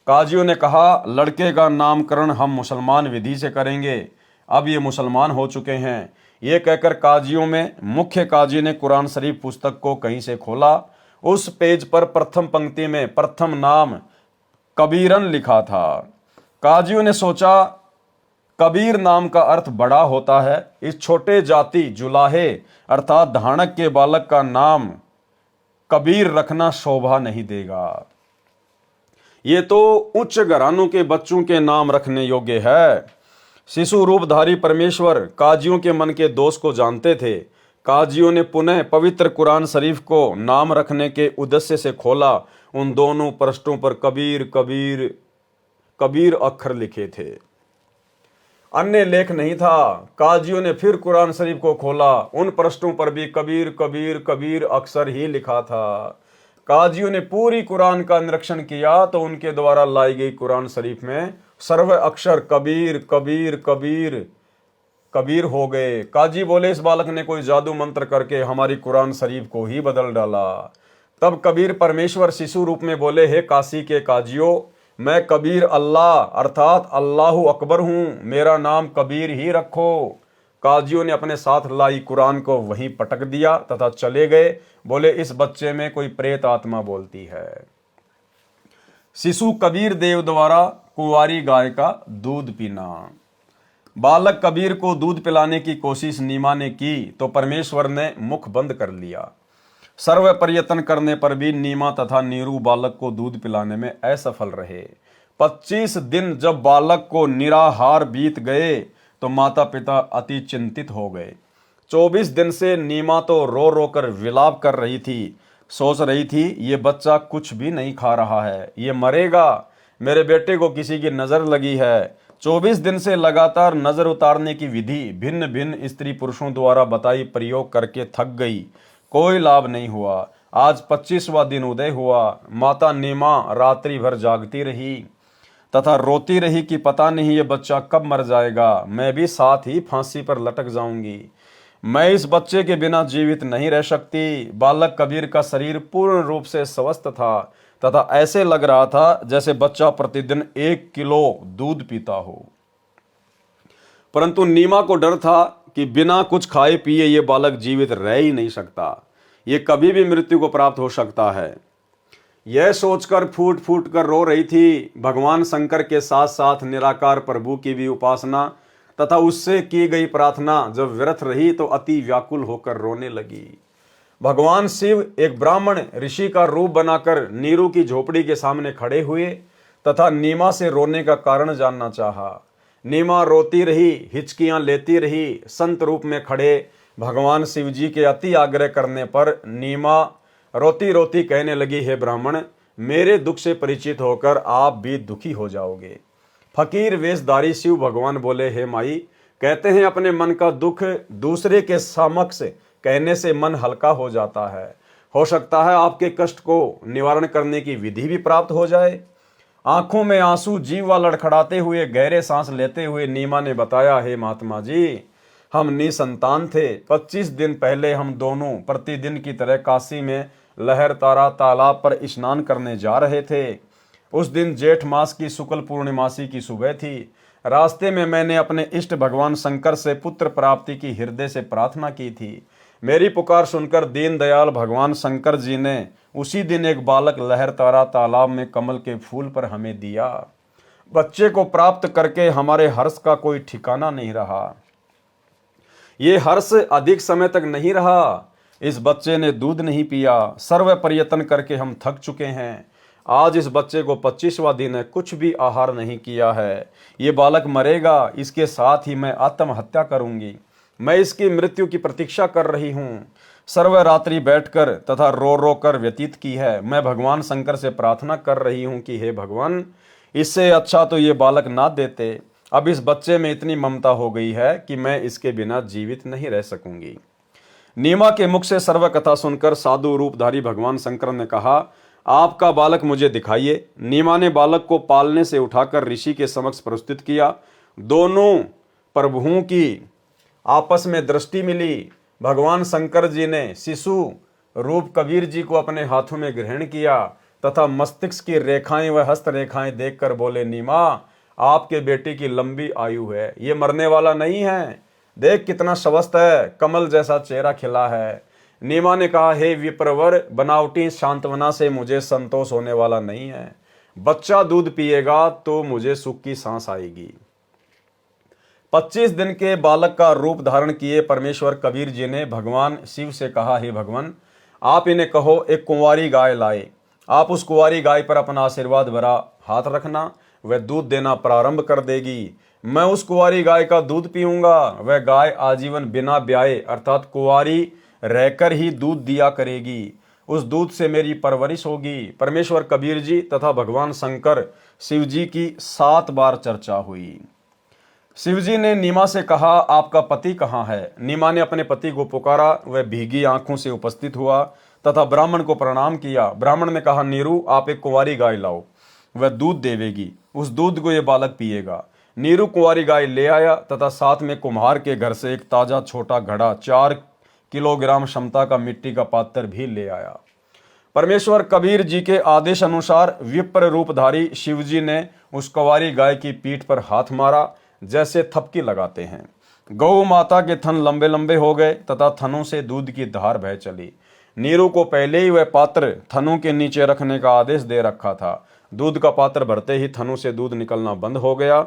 काजियों ने कहा लड़के का नामकरण हम मुसलमान विधि से करेंगे, अब ये मुसलमान हो चुके हैं। ये कहकर काजियों में मुख्य काजी ने कुरान शरीफ पुस्तक को कहीं से खोला। उस पेज पर प्रथम पंक्ति में प्रथम नाम कबीरन लिखा था। काजियों ने सोचा कबीर नाम का अर्थ बड़ा होता है, इस छोटे जाति जुलाहे अर्थात धानक के बालक का नाम कबीर रखना शोभा नहीं देगा, ये तो उच्च घरानों के बच्चों के नाम रखने योग्य है। शिशु रूपधारी परमेश्वर काजियों के मन के दोष को जानते थे। काजियों ने पुनः पवित्र कुरान शरीफ को नाम रखने के उद्देश्य से खोला। उन दोनों पृष्ठों पर कबीर कबीर कबीर अक्षर लिखे थे, अन्य लेख नहीं था। काजियों ने फिर कुरान शरीफ को खोला, उन पृष्ठों पर भी कबीर कबीर कबीर अक्षर ही लिखा था। काजियों ने पूरी कुरान का निरीक्षण किया तो उनके द्वारा लाई गई कुरान शरीफ में सर्व अक्षर कबीर कबीर कबीर कबीर हो गए। काजी बोले इस बालक ने कोई जादू मंत्र करके हमारी कुरान शरीफ को ही बदल डाला। तब कबीर परमेश्वर शिशु रूप में बोले, हे काशी के काजियों, मैं कबीर अल्लाह अर्थात अल्लाहु अकबर हूं, मेरा नाम कबीर ही रखो। काजियों ने अपने साथ लाई कुरान को वहीं पटक दिया तथा चले गए। बोले इस बच्चे में कोई प्रेत आत्मा बोलती है। शिशु कबीर देव द्वारा कुंवारी गाय का दूध पीना। बालक कबीर को दूध पिलाने की कोशिश नीमा ने की तो परमेश्वर ने मुख बंद कर लिया। सर्व प्रयत्न करने पर भी नीमा तथा नीरू बालक को दूध पिलाने में असफल रहे। 25 दिन जब बालक को निराहार बीत गए तो माता पिता अति चिंतित हो गए। 24 दिन से नीमा तो रो रो कर विलाप कर रही थी, सोच रही थी ये बच्चा कुछ भी नहीं खा रहा है, ये मरेगा, मेरे बेटे को किसी की नजर लगी है। 24 दिन से लगातार नजर उतारने की विधि भिन्न भिन्न स्त्री पुरुषों द्वारा बताई प्रयोग करके थक गई, कोई लाभ नहीं हुआ। आज 25वां दिन उदय हुआ। माता नीमा रात्रि भर जागती रही तथा रोती रही कि पता नहीं ये बच्चा कब मर जाएगा, मैं भी साथ ही फांसी पर लटक जाऊंगी, मैं इस बच्चे के बिना जीवित नहीं रह सकती। बालक कबीर का शरीर पूर्ण रूप से स्वस्थ था तथा ऐसे लग रहा था जैसे बच्चा प्रतिदिन 1 किलो दूध पीता हो। परंतु नीमा को डर था कि बिना कुछ खाए पिए ये बालक जीवित रह ही नहीं सकता, ये कभी भी मृत्यु को प्राप्त हो सकता है। यह सोचकर फूट फूट कर रो रही थी। भगवान शंकर के साथ साथ निराकार प्रभु की भी उपासना तथा उससे की गई प्रार्थना जब व्यर्थ रही तो अति व्याकुल होकर रोने लगी। भगवान शिव एक ब्राह्मण ऋषि का रूप बनाकर नीरू की झोपड़ी के सामने खड़े हुए तथा नीमा से रोने का कारण जानना चाहा। नीमा रोती रही, हिचकियां लेती रही। संत रूप में खड़े भगवान शिव जी के अति आग्रह करने पर नीमा रोती रोती कहने लगी, हे ब्राह्मण, मेरे दुख से परिचित होकर आप भी दुखी हो जाओगे। फकीर वेशधारी शिव भगवान बोले, हे माई, कहते हैं अपने मन का दुख दूसरे के समक्ष कहने से मन हल्का हो जाता है। हो सकता है आपके कष्ट को निवारण करने की विधि भी प्राप्त हो जाए। आंखों में आंसू, जीवा लड़खड़ाते हुए गहरे सांस लेते हुए नीमा ने बताया, हे महात्मा जी, हम निसंतान थे। 25 दिन पहले हम दोनों प्रतिदिन की तरह काशी में लहर तारा तालाब पर स्नान करने जा रहे थे। उस दिन जेठ मास की शुक्ल पूर्णिमासी की सुबह थी। रास्ते में मैंने अपने इष्ट भगवान शंकर से पुत्र प्राप्ति की हृदय से प्रार्थना की थी। मेरी पुकार सुनकर दीनदयाल भगवान शंकर जी ने उसी दिन एक बालक लहर तारा तालाब में कमल के फूल पर हमें दिया। बच्चे को प्राप्त करके हमारे हर्ष का कोई ठिकाना नहीं रहा। ये हर्ष अधिक समय तक नहीं रहा। इस बच्चे ने दूध नहीं पिया। सर्व प्रयत्न करके हम थक चुके हैं। आज इस बच्चे को 25वां दिन है, कुछ भी आहार नहीं किया है। ये बालक मरेगा, इसके साथ ही मैं आत्महत्या करूंगी। मैं इसकी मृत्यु की प्रतीक्षा कर रही हूँ। सर्व रात्रि बैठकर तथा रो रो कर व्यतीत की है। मैं भगवान शंकर से प्रार्थना कर रही हूँ कि हे भगवान, इससे अच्छा तो ये बालक ना देते। अब इस बच्चे में इतनी ममता हो गई है कि मैं इसके बिना जीवित नहीं रह सकूंगी। नीमा के मुख से सर्व कथा सुनकर साधु रूपधारी भगवान शंकर ने कहा, आपका बालक मुझे दिखाइए। नीमा ने बालक को पालने से उठाकर ऋषि के समक्ष प्रस्तुत किया। दोनों प्रभुओं की आपस में दृष्टि मिली। भगवान शंकर जी ने शिशु रूप कबीर जी को अपने हाथों में ग्रहण किया तथा मस्तिष्क की रेखाएं व हस्त रेखाएं देखकर बोले, नीमा, आपके बेटे की लंबी आयु है, ये मरने वाला नहीं है। देख कितना स्वस्थ है, कमल जैसा चेहरा खिला है। नीमा ने कहा, हे विप्रवर, बनावटी सांत्वना से मुझे संतोष होने वाला नहीं है। बच्चा दूध पिएगा तो मुझे सुख की सांस आएगी। 25 दिन के बालक का रूप धारण किए परमेश्वर कबीर जी ने भगवान शिव से कहा, हे भगवान, आप इन्हें कहो एक कुंवारी गाय लाए। आप उस कुंवारी गाय पर अपना आशीर्वाद भरा हाथ रखना, वह दूध देना प्रारंभ कर देगी। मैं उस कुंवारी गाय का दूध पीऊंगा। वह गाय आजीवन बिना ब्याए अर्थात कुंवारी रहकर ही दूध दिया करेगी। उस दूध से मेरी परवरिश होगी। परमेश्वर कबीर जी तथा भगवान शंकर शिव जी की 7 बार चर्चा हुई। शिवजी ने नीमा से कहा, आपका पति कहाँ है? नीमा ने अपने पति को पुकारा। वह भीगी आंखों से उपस्थित हुआ तथा ब्राह्मण को प्रणाम किया। ब्राह्मण ने कहा, नीरू, आप एक कुंवारी गाय लाओ, वह दूध देवेगी। उस दूध को यह बालक पिएगा। नीरू कुंवारी गाय ले आया तथा साथ में कुम्हार के घर से एक ताजा छोटा घड़ा 4 किलोग्राम क्षमता का मिट्टी का पात्र भी ले आया। परमेश्वर कबीर जी के आदेश अनुसार विप्र रूपधारी शिवजी ने उस कुंवारी गाय की पीठ पर हाथ मारा जैसे थपकी लगाते हैं। गौ माता के थन लंबे लंबे हो गए तथा थनों से दूध की धार बह चली। नीरू को पहले ही वह पात्र थनों के नीचे रखने का आदेश दे रखा था। दूध का पात्र भरते ही थनों से दूध निकलना बंद हो गया।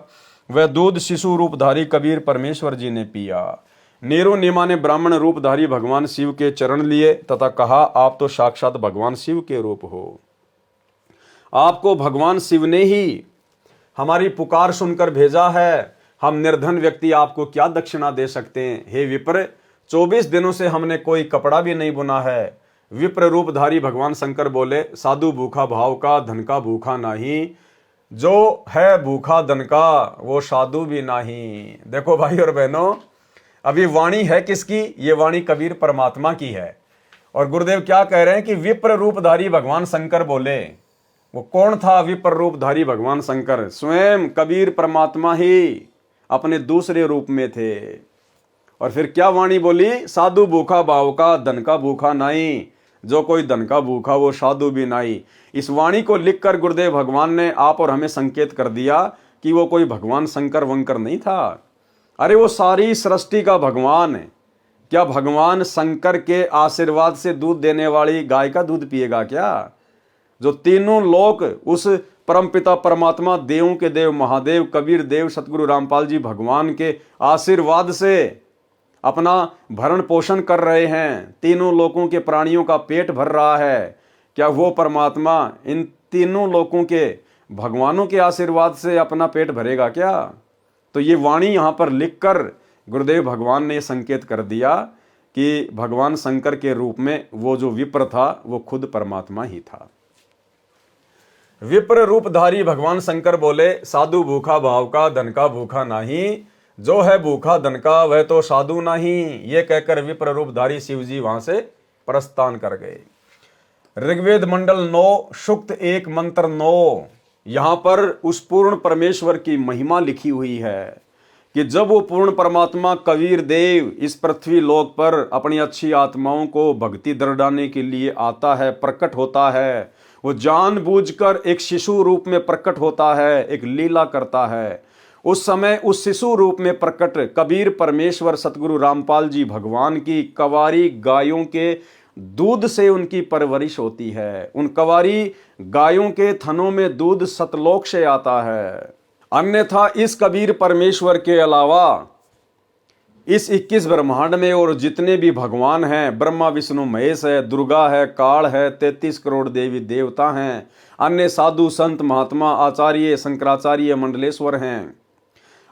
वह दूध शिशु रूपधारी कबीर परमेश्वर जी ने पिया। नीरू नीमा ने ब्राह्मण रूपधारी भगवान शिव के चरण लिए तथा कहा, आप तो साक्षात भगवान शिव के रूप हो। आपको भगवान शिव ने ही हमारी पुकार सुनकर भेजा है। हम निर्धन व्यक्ति आपको क्या दक्षिणा दे सकते हैं? हे विप्र, 24 दिनों से हमने कोई कपड़ा भी नहीं बुना है। विप्र रूपधारी भगवान शंकर बोले, साधु भूखा भाव का, धन का भूखा नहीं। जो है भूखा धन का, वो साधु भी नहीं। देखो भाई और बहनों, अभी वाणी है किसकी? ये वाणी कबीर परमात्मा की है। और गुरुदेव क्या कह रहे हैं कि विप्र रूपधारी भगवान शंकर बोले। वो कौन था विप्र रूपधारी भगवान शंकर? स्वयं कबीर परमात्मा ही अपने दूसरे रूप में थे। और फिर क्या वाणी बोली? साधु भूखा भाव का, धन का भूखा नहीं। जो कोई धन का भूखा, वो साधु भी नहीं। इस वाणी को लिखकर गुरुदेव भगवान ने आप और हमें संकेत कर दिया कि वो कोई भगवान शंकर वंकर नहीं था। अरे वो सारी सृष्टि का भगवान है। क्या भगवान शंकर के आशीर्वाद से दूध देने वाली गाय का दूध पिएगा क्या? जो तीनों लोक उस परमपिता परमात्मा, देवों के देव महादेव कबीर देव सतगुरु रामपाल जी भगवान के आशीर्वाद से अपना भरण पोषण कर रहे हैं, तीनों लोकों के प्राणियों का पेट भर रहा है, क्या वो परमात्मा इन तीनों लोकों के भगवानों के आशीर्वाद से अपना पेट भरेगा क्या? तो ये वाणी यहाँ पर लिखकर गुरुदेव भगवान ने संकेत कर दिया कि भगवान शंकर के रूप में वो जो विप्र था वो खुद परमात्मा ही था। विप्र रूपधारी भगवान शंकर बोले, साधु भूखा भाव का, धन का भूखा नहीं, जो है भूखा धन का वह तो साधु नहीं। ये कहकर विप्र रूपधारी शिव जी वहां से प्रस्थान कर गए। ऋग्वेद मंडल 9 सूक्त 1 मंत्र 9, यहां पर उस पूर्ण परमेश्वर की महिमा लिखी हुई है कि जब वो पूर्ण परमात्मा कबीर देव इस पृथ्वी लोक पर अपनी अच्छी आत्माओं को भक्ति दृढ़ाने के लिए आता है, प्रकट होता है, वो जानबूझकर एक शिशु रूप में प्रकट होता है, एक लीला करता है। उस समय उस शिशु रूप में प्रकट कबीर परमेश्वर सतगुरु रामपाल जी भगवान की कवारी गायों के दूध से उनकी परवरिश होती है। उन कवारी गायों के थनों में दूध सतलोक से आता है। अन्यथा इस कबीर परमेश्वर के अलावा इस 21 ब्रह्मांड में और जितने भी भगवान हैं, ब्रह्मा विष्णु महेश है, दुर्गा है, काल है, 33 करोड़ देवी देवता हैं, अन्य साधु संत महात्मा आचार्य शंकराचार्य मंडलेश्वर हैं,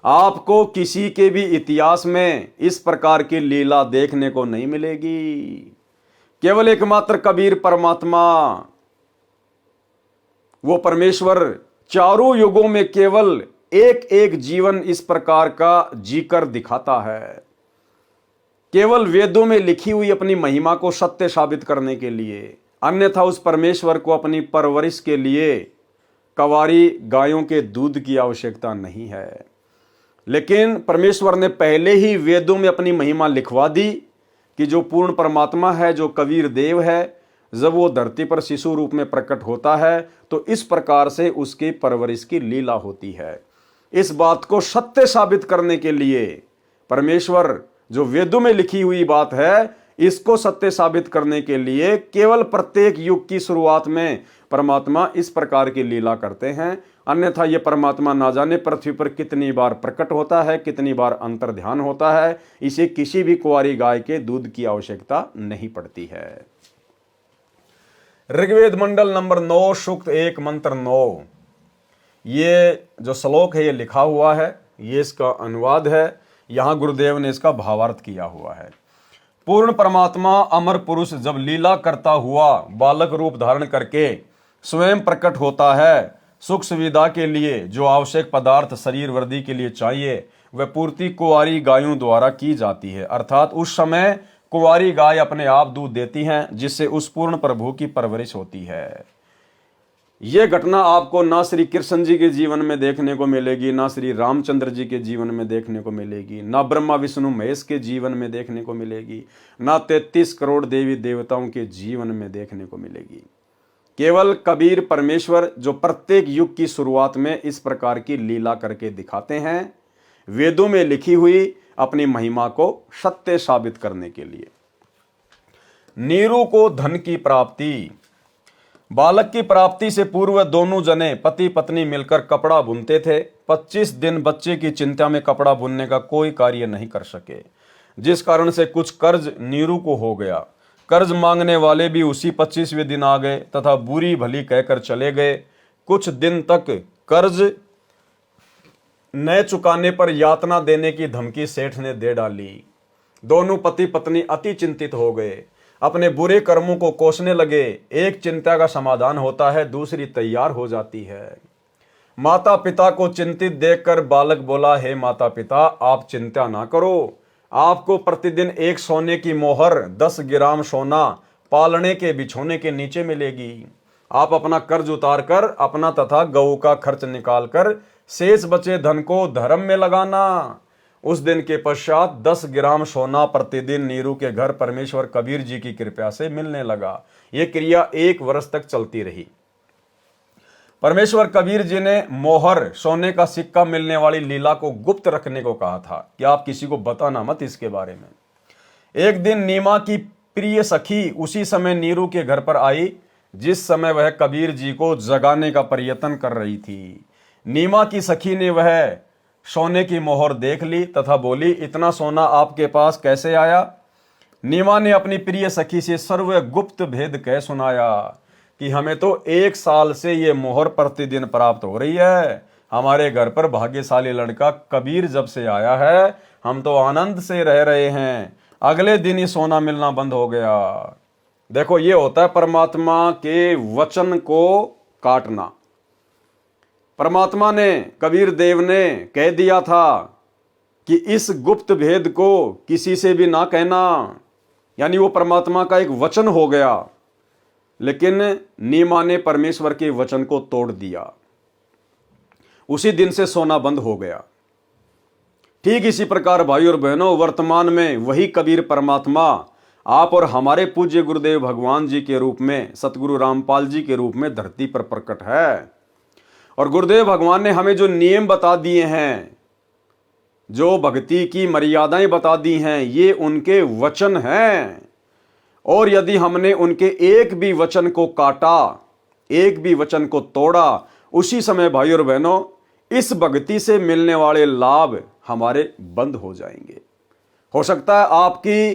आपको किसी के भी इतिहास में इस प्रकार की लीला देखने को नहीं मिलेगी। केवल एकमात्र कबीर परमात्मा, वो परमेश्वर चारों युगों में केवल एक एक जीवन इस प्रकार का जीकर दिखाता है, केवल वेदों में लिखी हुई अपनी महिमा को सत्य साबित करने के लिए। अन्यथा उस परमेश्वर को अपनी परवरिश के लिए कवारी गायों के दूध की आवश्यकता नहीं है। लेकिन परमेश्वर ने पहले ही वेदों में अपनी महिमा लिखवा दी कि जो पूर्ण परमात्मा है, जो कबीर देव है, जब वो धरती पर शिशु रूप में प्रकट होता है तो इस प्रकार से उसकी परवरिश की लीला होती है। इस बात को सत्य साबित करने के लिए परमेश्वर, जो वेदों में लिखी हुई बात है, इसको सत्य साबित करने के लिए केवल प्रत्येक युग की शुरुआत में परमात्मा इस प्रकार की लीला करते हैं। अन्यथा ये परमात्मा ना जाने पृथ्वी पर कितनी बार प्रकट होता है, कितनी बार अंतर ध्यान होता है, इसे किसी भी कुंवारी गाय के दूध की आवश्यकता नहीं पड़ती है। ऋग्वेद मंडल नंबर 9 सूक्त 1 मंत्र 9, ये जो श्लोक है ये लिखा हुआ है, ये इसका अनुवाद है। यहां गुरुदेव ने इसका भावार्थ किया हुआ है। पूर्ण परमात्मा अमर पुरुष जब लीला करता हुआ बालक रूप धारण करके स्वयं प्रकट होता है, सुख सुविधा के लिए जो आवश्यक पदार्थ शरीर वृद्धि के लिए चाहिए वह पूर्ति कुंवारी गायों द्वारा की जाती है। अर्थात उस समय कुंवारी गाय अपने आप दूध देती हैं, जिससे उस पूर्ण प्रभु की परवरिश होती है। यह घटना आपको ना श्री कृष्ण जी के जीवन में देखने को मिलेगी, ना श्री रामचंद्र जी के जीवन में देखने को मिलेगी, ना ब्रह्मा विष्णु महेश के जीवन में देखने को मिलेगी, ना 33 करोड़ देवी देवताओं के जीवन में देखने को मिलेगी। केवल कबीर परमेश्वर जो प्रत्येक युग की शुरुआत में इस प्रकार की लीला करके दिखाते हैं, वेदों में लिखी हुई अपनी महिमा को सत्य साबित करने के लिए। नीरू को धन की प्राप्ति। बालक की प्राप्ति से पूर्व दोनों जने पति पत्नी मिलकर कपड़ा बुनते थे। 25 दिन बच्चे की चिंता में कपड़ा बुनने का कोई कार्य नहीं कर सके, जिस कारण से कुछ कर्ज नीरू को हो गया। कर्ज मांगने वाले भी उसी 25वें दिन आ गए तथा बुरी भली कहकर चले गए। कुछ दिन तक कर्ज न चुकाने पर यातना देने की धमकी सेठ ने दे डाली। दोनों पति पत्नी अति चिंतित हो गए, अपने बुरे कर्मों को कोसने लगे। एक चिंता का समाधान होता है, दूसरी तैयार हो जाती है। माता पिता को चिंतित देखकर बालक बोला, हे माता पिता, आप चिंता ना करो, आपको प्रतिदिन एक सोने की मोहर 10 ग्राम सोना पालने के बिछोने के नीचे मिलेगी। आप अपना कर्ज उतार कर अपना तथा गऊ का खर्च निकालकर शेष बचे धन को धर्म में लगाना। उस दिन के पश्चात 10 ग्राम सोना प्रतिदिन नीरू के घर परमेश्वर कबीर जी की कृपा से मिलने लगा। यह क्रिया 1 वर्ष तक चलती रही। परमेश्वर कबीर जी ने मोहर सोने का सिक्का मिलने वाली लीला को गुप्त रखने को कहा था कि आप किसी को बताना मत इसके बारे में। एक दिन नीमा की प्रिय सखी उसी समय नीरू के घर पर आई, जिस समय वह कबीर जी को जगाने का प्रयत्न कर रही थी। नीमा की सखी ने वह सोने की मोहर देख ली तथा बोली, इतना सोना आपके पास कैसे आया? नीमा ने अपनी प्रिय सखी से सर्व गुप्त भेद कह सुनाया कि हमें तो 1 साल से ये मोहर प्रतिदिन प्राप्त हो रही है। हमारे घर पर भाग्यशाली लड़का कबीर जब से आया है, हम तो आनंद से रह रहे हैं। अगले दिन ही सोना मिलना बंद हो गया। देखो, ये होता है परमात्मा के वचन को काटना। परमात्मा ने, कबीर देव ने कह दिया था कि इस गुप्त भेद को किसी से भी ना कहना, यानी वो परमात्मा का एक वचन हो गया। लेकिन नीमा ने परमेश्वर के वचन को तोड़ दिया, उसी दिन से सोना बंद हो गया। ठीक इसी प्रकार भाई और बहनों, वर्तमान में वही कबीर परमात्मा आप और हमारे पूज्य गुरुदेव भगवान जी के रूप में, सतगुरु रामपाल जी के रूप में धरती पर प्रकट है। और गुरुदेव भगवान ने हमें जो नियम बता दिए हैं, जो भक्ति की मर्यादाएं बता दी हैं, ये उनके वचन हैं। और यदि हमने उनके एक भी वचन को काटा, एक भी वचन को तोड़ा, उसी समय भाई और बहनों इस भक्ति से मिलने वाले लाभ हमारे बंद हो जाएंगे। हो सकता है आपकी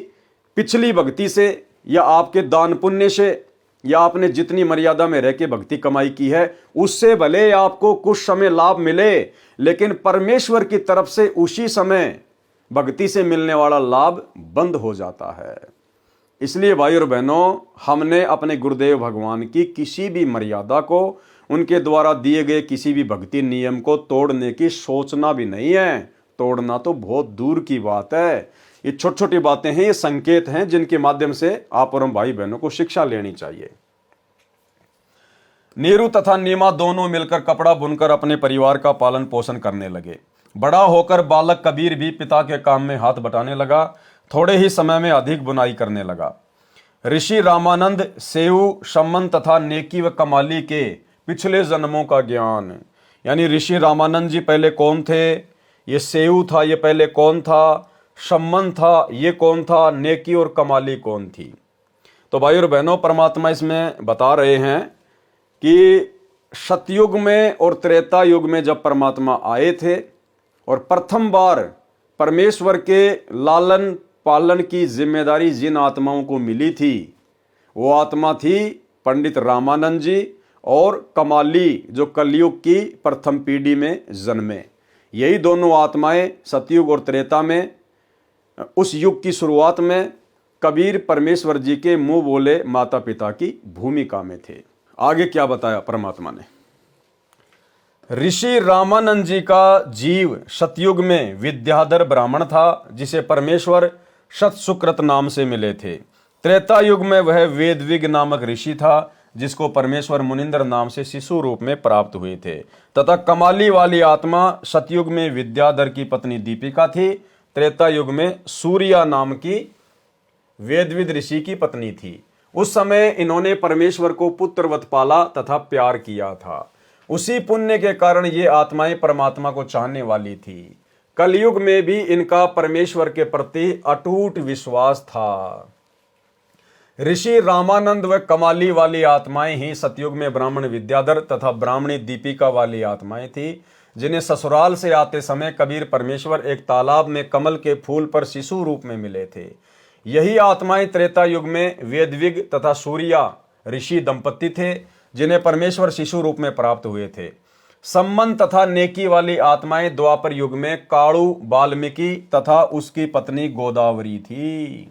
पिछली भक्ति से या आपके दान पुण्य से या आपने जितनी मर्यादा में रह के भक्ति कमाई की है उससे भले आपको कुछ समय लाभ मिले, लेकिन परमेश्वर की तरफ से उसी समय भक्ति से मिलने वाला लाभ बंद हो जाता है। इसलिए भाई और बहनों, हमने अपने गुरुदेव भगवान की किसी भी मर्यादा को, उनके द्वारा दिए गए किसी भी भक्ति नियम को तोड़ने की सोचना भी नहीं है। तोड़ना तो बहुत दूर की बात है। ये छोटी छोटी बातें हैं, ये संकेत हैं जिनके माध्यम से आप और हम भाई बहनों को शिक्षा लेनी चाहिए। नीरू तथा नीमा दोनों मिलकर कपड़ा बुनकर अपने परिवार का पालन पोषण करने लगे। बड़ा होकर बालक कबीर भी पिता के काम में हाथ बटाने लगा। थोड़े ही समय में अधिक बुनाई करने लगा। ऋषि रामानंद सेऊ, शमन तथा नेकी व कमाली के पिछले जन्मों का ज्ञान, यानी ऋषि रामानंद जी पहले कौन थे, ये सेऊ था, ये पहले कौन था, शमन था, ये कौन था, नेकी और कमाली कौन थी। तो भाई और बहनों, परमात्मा इसमें बता रहे हैं कि सतयुग में और त्रेता युग में जब परमात्मा आए थे और प्रथम बार परमेश्वर के लालन पालन की जिम्मेदारी जिन आत्माओं को मिली थी, वो आत्मा थी पंडित रामानंद जी और कमाली, जो कलयुग की प्रथम पीढ़ी में जन्मे। यही दोनों आत्माएं सतयुग और त्रेता में, उस युग की शुरुआत में कबीर परमेश्वर जी के मुंह बोले माता पिता की भूमिका में थे। आगे क्या बताया परमात्मा ने। ऋषि रामानंद जी का जीव सतयुग में विद्याधर ब्राह्मण था, जिसे परमेश्वर सतसुकृत नाम से मिले थे। त्रेता युग में वह वेदविग नामक ऋषि था, जिसको परमेश्वर मुनिंद्र नाम से शिशु रूप में प्राप्त हुए थे। तथा कमाली वाली आत्मा सतयुग में विद्याधर की पत्नी दीपिका थी। त्रेता युग में सूर्या नाम की वेदविद ऋषि की पत्नी थी। उस समय इन्होंने परमेश्वर को पुत्रवत पाला तथा प्यार किया था। उसी पुण्य के कारण ये आत्माएं परमात्मा को चाहने वाली थी। कलयुग में भी इनका परमेश्वर के प्रति अटूट विश्वास था। ऋषि रामानंद व कमाली वाली आत्माएं ही सतयुग में ब्राह्मण विद्याधर तथा ब्राह्मणी दीपिका वाली आत्माएं थी, जिन्हें ससुराल से आते समय कबीर परमेश्वर एक तालाब में कमल के फूल पर शिशु रूप में मिले थे। यही आत्माएं त्रेता युग में वेदविग तथा सूर्या ऋषि दंपति थे, जिन्हें परमेश्वर शिशु रूप में प्राप्त हुए थे। सम्मन तथा नेकी वाली आत्माएं द्वापर युग में काणु वाल्मीकि तथा उसकी पत्नी गोदावरी थी,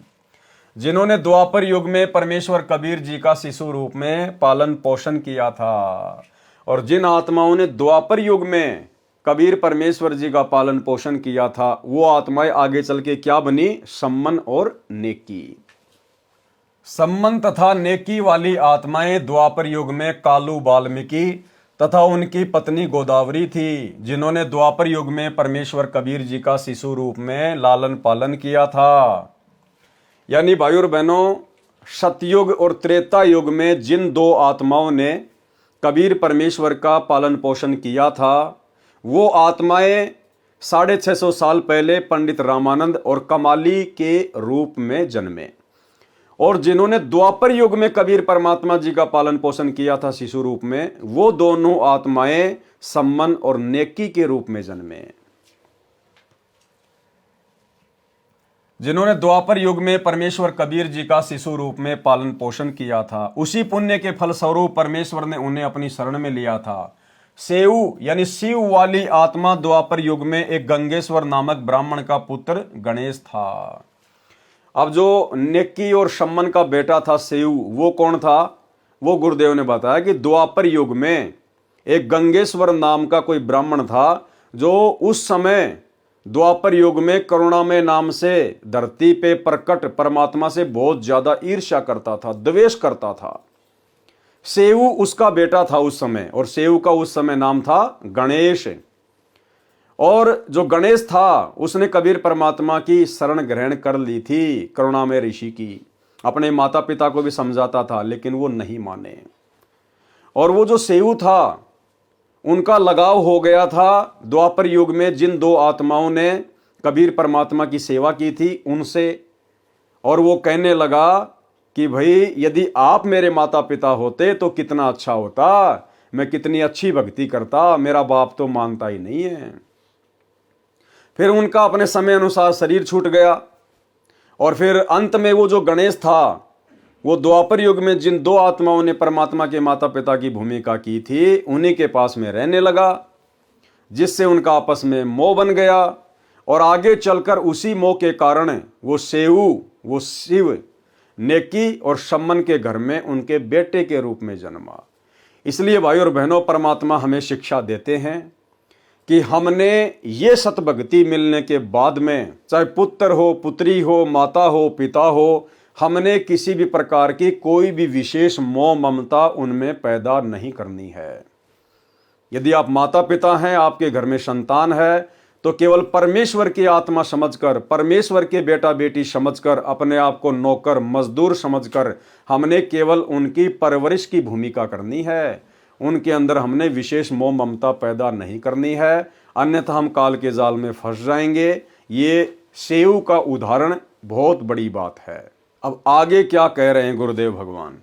जिन्होंने द्वापर युग में परमेश्वर कबीर जी का शिशु रूप में पालन पोषण किया था। और जिन आत्माओं ने द्वापर युग में कबीर परमेश्वर जी का पालन पोषण किया था, वो आत्माएं आगे चल के क्या बनी, सम्मन और नेकी। सम्मन तथा नेकी वाली आत्माएं द्वापर युग में कालू वाल्मीकि तथा उनकी पत्नी गोदावरी थी, जिन्होंने द्वापर युग में परमेश्वर कबीर जी का शिशु रूप में लालन पालन किया था। यानी भाई और बहनों, सतयुग और त्रेता युग में जिन दो आत्माओं ने कबीर परमेश्वर का पालन पोषण किया था, वो आत्माएं 650 साल पहले पंडित रामानंद और कमाली के रूप में जन्मे। और जिन्होंने द्वापर युग में कबीर परमात्मा जी का पालन पोषण किया था शिशु रूप में, वो दोनों आत्माएं सम्मन और नेकी के रूप में जन्मे। जिन्होंने द्वापर युग में परमेश्वर कबीर जी का शिशु रूप में पालन पोषण किया था, उसी पुण्य के फलस्वरूप परमेश्वर ने उन्हें अपनी शरण में लिया था। सेऊ यानी शिव वाली आत्मा द्वापर युग में एक गंगेश्वर नामक ब्राह्मण का पुत्र गणेश था। अब जो नेकी और सम्मन का बेटा था सेऊ, वो कौन था? वो गुरुदेव ने बताया कि द्वापर युग में एक गंगेश्वर नाम का कोई ब्राह्मण था जो उस समय द्वापर युग में करुणामय नाम से धरती पे प्रकट परमात्मा से बहुत ज्यादा ईर्ष्या करता था, द्वेष करता था। सेऊ उसका बेटा था उस समय, और सेऊ का उस समय नाम था गणेश। और जो गणेश था उसने कबीर परमात्मा की शरण ग्रहण कर ली थी, करुणामय ऋषि की। अपने माता पिता को भी समझाता था लेकिन वो नहीं माने। और वो जो सेऊ था उनका लगाव हो गया था द्वापर युग में जिन दो आत्माओं ने कबीर परमात्मा की सेवा की थी उनसे। और वो कहने लगा कि भाई यदि आप मेरे माता पिता होते तो कितना अच्छा होता, मैं कितनी अच्छी भक्ति करता, मेरा बाप तो मानता ही नहीं है। फिर उनका अपने समय अनुसार शरीर छूट गया। और फिर अंत में वो जो गणेश था वो द्वापर युग में जिन दो आत्माओं ने परमात्मा के माता पिता की भूमिका की थी उन्हीं के पास में रहने लगा, जिससे उनका आपस में मोह बन गया। और आगे चलकर उसी मोह के कारण वो शिव नेकी और सम्मन के घर में उनके बेटे के रूप में जन्मा। इसलिए भाई और बहनों, परमात्मा हमें शिक्षा देते हैं कि हमने ये सतभक्ति मिलने के बाद में, चाहे पुत्र हो, पुत्री हो, माता हो, पिता हो, हमने किसी भी प्रकार की कोई भी विशेष मोह ममता उनमें पैदा नहीं करनी है। यदि आप माता पिता हैं, आपके घर में संतान है, तो केवल परमेश्वर की आत्मा समझकर, परमेश्वर के बेटा बेटी समझकर, अपने आप को नौकर मजदूर समझकर हमने केवल उनकी परवरिश की भूमिका करनी है। उनके अंदर हमने विशेष मोह ममता पैदा नहीं करनी है, अन्यथा हम काल के जाल में फंस जाएंगे। ये सेऊ का उदाहरण बहुत बड़ी बात है। अब आगे क्या कह रहे हैं गुरुदेव भगवान।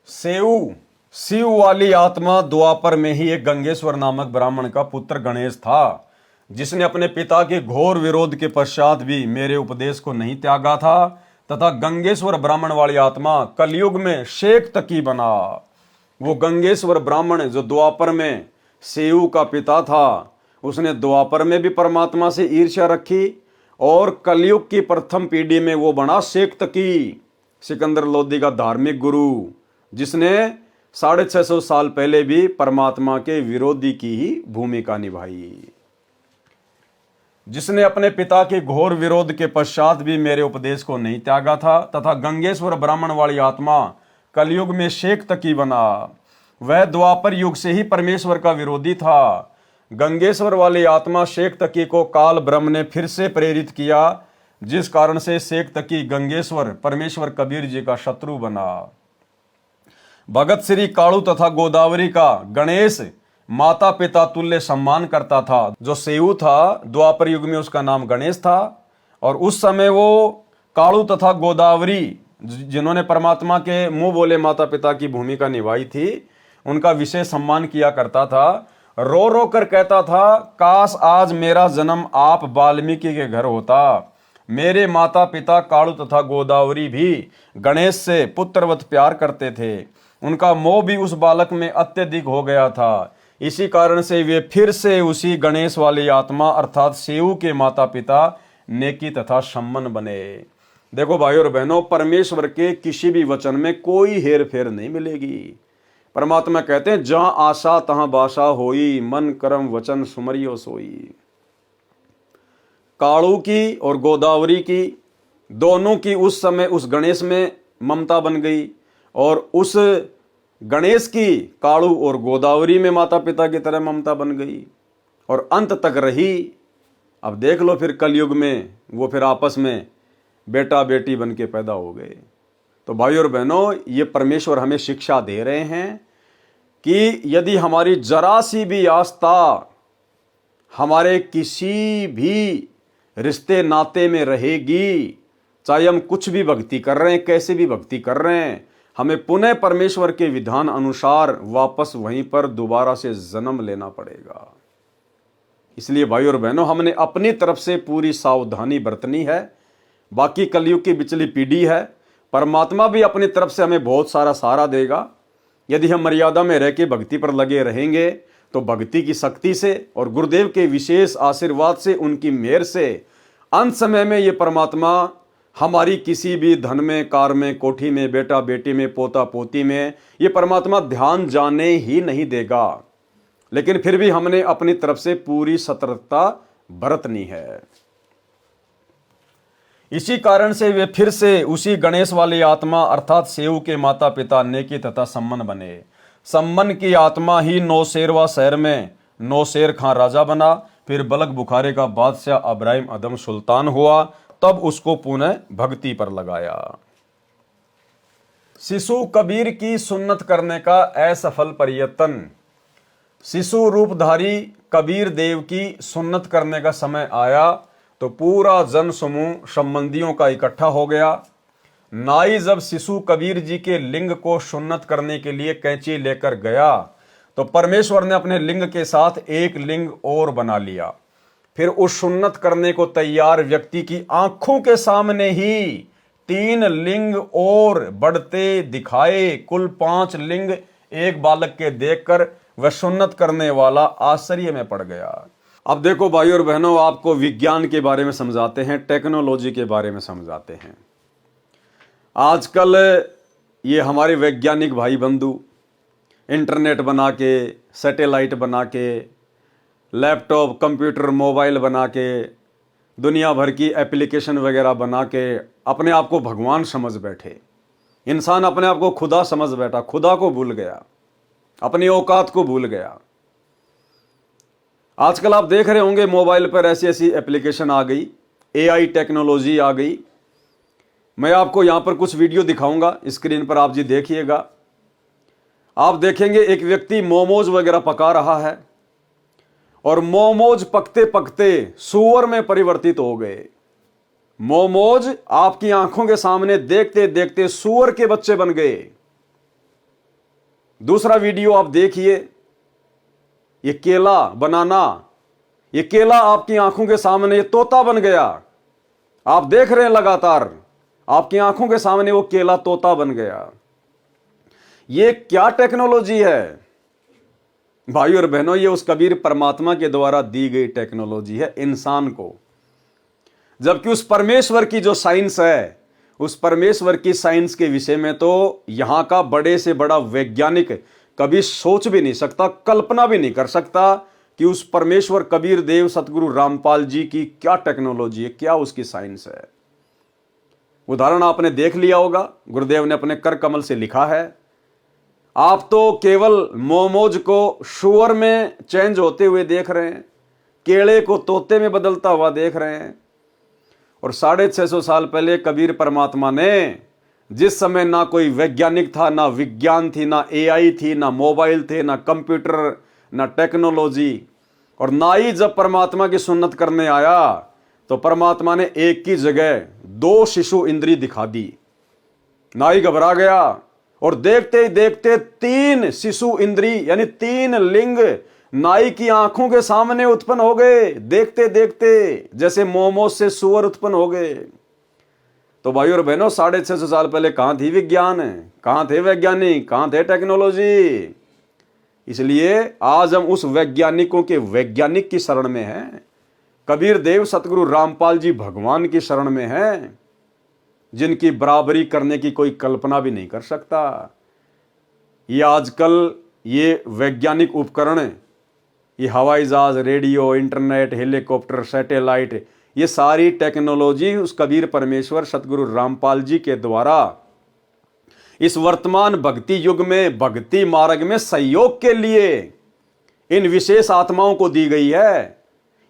सेऊ शिव वाली आत्मा द्वापर में ही एक गंगेश्वर नामक ब्राह्मण का पुत्र गणेश था, जिसने अपने पिता के घोर विरोध के पश्चात भी मेरे उपदेश को नहीं त्यागा था, तथा गंगेश्वर ब्राह्मण वाली आत्मा कलयुग में शेख तकी बना। वो गंगेश्वर ब्राह्मण जो द्वापर में सेऊ का पिता था, उसने द्वापर में भी परमात्मा से ईर्ष्या रखी, और कलयुग की प्रथम पीढ़ी में वो बना शेख तकी, सिकंदर लोदी का धार्मिक गुरु, जिसने 650 साल पहले भी परमात्मा के विरोधी की ही भूमिका निभाई, जिसने अपने पिता के घोर विरोध के पश्चात भी मेरे उपदेश को नहीं त्यागा था, तथा गंगेश्वर ब्राह्मण वाली आत्मा कलयुग में शेख तकी बना। वह द्वापर युग से ही परमेश्वर का विरोधी था। गंगेश्वर वाली आत्मा शेख तकी को काल ब्रह्म ने फिर से प्रेरित किया, जिस कारण से शेख तकी गंगेश्वर परमेश्वर कबीर जी का शत्रु बना। भगत श्री कालू तथा गोदावरी का गणेश माता पिता तुल्य सम्मान करता था। जो सेऊ था द्वापर युग में उसका नाम गणेश था, और उस समय वो कालू तथा गोदावरी जिन्होंने परमात्मा के मुंह बोले माता पिता की भूमिका निभाई थी, उनका विशेष सम्मान किया करता था। रो रो कर कहता था, काश आज मेरा जन्म आप वाल्मीकि के घर होता। मेरे माता पिता कालू तथा गोदावरी भी गणेश से पुत्रवत प्यार करते थे, उनका मोह भी उस बालक में अत्यधिक हो गया था। इसी कारण से वे फिर से उसी गणेश वाली आत्मा अर्थात सेऊ के माता पिता नेकी तथा सम्मन बने। देखो भाई और बहनों, परमेश्वर के किसी भी वचन में कोई हेर फेर नहीं मिलेगी। परमात्मा कहते हैं, जहां आशा तहां बाशा होई, मन कर्म वचन सुमरियो सोई। कालू की और गोदावरी की दोनों की उस समय उस गणेश में ममता बन गई, और उस गणेश की कालू और गोदावरी में माता पिता की तरह ममता बन गई, और अंत तक रही। अब देख लो फिर कलयुग में वो फिर आपस में बेटा बेटी बन के पैदा हो गए। तो भाई और बहनों, ये परमेश्वर हमें शिक्षा दे रहे हैं कि यदि हमारी जरा सी भी आस्था हमारे किसी भी रिश्ते नाते में रहेगी, चाहे हम कुछ भी भक्ति कर रहे हैं, कैसे भी भक्ति कर रहे हैं, हमें पुनः परमेश्वर के विधान अनुसार वापस वहीं पर दोबारा से जन्म लेना पड़ेगा। इसलिए भाई और बहनों, हमने अपनी तरफ से पूरी सावधानी बरतनी है। बाकी कलयुग की बिचली पीढ़ी है, परमात्मा भी अपनी तरफ से हमें बहुत सारा सहारा देगा। यदि हम मर्यादा में रह के भक्ति पर लगे रहेंगे तो भक्ति की शक्ति से और गुरुदेव के विशेष आशीर्वाद से, उनकी मेहर से अंत समय में ये परमात्मा हमारी किसी भी धन में, कार में, कोठी में, बेटा बेटी में, पोता पोती में, ये परमात्मा ध्यान जाने ही नहीं देगा। लेकिन फिर भी हमने अपनी तरफ से पूरी सतर्कता बरतनी है। इसी कारण से वे फिर से उसी गणेश वाली आत्मा अर्थात सेऊ के माता पिता नेकी तथा सम्मन बने। सम्मन की आत्मा ही नौशेरवा शहर में नौशेर खां राजा बना, फिर बलक बुखारे का बादशाह इब्राहिम अदम सुल्तान हुआ, तब उसको पुनः भक्ति पर लगाया। शिशु कबीर की सुन्नत करने का असफल प्रयत्न। शिशु रूपधारी कबीर देव की सुन्नत करने का समय आया तो पूरा जन समूह संबंधियों का इकट्ठा हो गया। नाई जब शिशु कबीर जी के लिंग को सुन्नत करने के लिए कैंची लेकर गया तो परमेश्वर ने अपने लिंग के साथ एक लिंग और बना लिया। फिर उस सुन्नत करने को तैयार व्यक्ति की आंखों के सामने ही 3 लिंग और बढ़ते दिखाए। कुल 5 लिंग एक बालक के देखकर वह सुन्नत करने वाला आश्चर्य में पड़ गया। अब देखो भाई और बहनों, आपको विज्ञान के बारे में समझाते हैं, टेक्नोलॉजी के बारे में समझाते हैं। आजकल ये हमारे वैज्ञानिक भाई बंधु इंटरनेट बना के, सैटेलाइट बना के, लैपटॉप, कंप्यूटर, मोबाइल बना के, दुनिया भर की एप्लीकेशन वगैरह बना के अपने आप को भगवान समझ बैठे। इंसान अपने आप को खुदा समझ बैठा, खुदा को भूल गया, अपनी औकात को भूल गया। आजकल आप देख रहे होंगे मोबाइल पर ऐसी ऐसी एप्लीकेशन आ गई, एआई टेक्नोलॉजी आ गई। मैं आपको यहां पर कुछ वीडियो दिखाऊंगा, स्क्रीन पर आप जी देखिएगा। आप देखेंगे एक व्यक्ति मोमोज वगैरह पका रहा है और मोमोज पकते पकते सूअर में परिवर्तित हो गए। मोमोज आपकी आंखों के सामने देखते देखते सूअर के बच्चे बन गए। दूसरा वीडियो आप देखिए, ये केला, बनाना, ये केला आपकी आंखों के सामने ये तोता बन गया। आप देख रहे हैं लगातार आपकी आंखों के सामने वो केला तोता बन गया। ये क्या टेक्नोलॉजी है भाई और बहनों? ये उस कबीर परमात्मा के द्वारा दी गई टेक्नोलॉजी है इंसान को। जबकि उस परमेश्वर की जो साइंस है, उस परमेश्वर की साइंस के विषय में तो यहां का बड़े से बड़ा वैज्ञानिक कभी सोच भी नहीं सकता, कल्पना भी नहीं कर सकता कि उस परमेश्वर कबीर देव सतगुरु रामपाल जी की क्या टेक्नोलॉजी है, क्या उसकी साइंस है। उदाहरण आपने देख लिया होगा, गुरुदेव ने अपने कर कमल से लिखा है। आप तो केवल मोमोज को शुअर में चेंज होते हुए देख रहे हैं, केले को तोते में बदलता हुआ देख रहे हैं। और 650 साल पहले कबीर परमात्मा ने, जिस समय ना कोई वैज्ञानिक था, ना विज्ञान थी, ना एआई थी, ना मोबाइल थे, ना कंप्यूटर, ना टेक्नोलॉजी, और ना ही जब परमात्मा की सुन्नत करने आया तो परमात्मा ने एक की जगह 2 शिशु इंद्री दिखा दी। नाई घबरा गया और देखते ही देखते 3 शिशु इंद्री यानी 3 लिंग नाई की आंखों के सामने उत्पन्न हो गए। देखते देखते जैसे मोमोज से सुअर उत्पन्न हो गए। तो भाई और बहनों, 650 साल पहले कहां थी विज्ञान, कहां थे वैज्ञानिक, कहां थे टेक्नोलॉजी? इसलिए आज हम उस वैज्ञानिकों के वैज्ञानिक की शरण में हैं। कबीर देव सतगुरु रामपाल जी भगवान की शरण में हैं, जिनकी बराबरी करने की कोई कल्पना भी नहीं कर सकता। ये आजकल ये वैज्ञानिक उपकरण, ये हवाई जहाज, रेडियो, इंटरनेट, हेलीकॉप्टर, सैटेलाइट, ये सारी टेक्नोलॉजी उस कबीर परमेश्वर सतगुरु रामपाल जी के द्वारा इस वर्तमान भक्ति युग में, भक्ति मार्ग में सहयोग के लिए इन विशेष आत्माओं को दी गई है।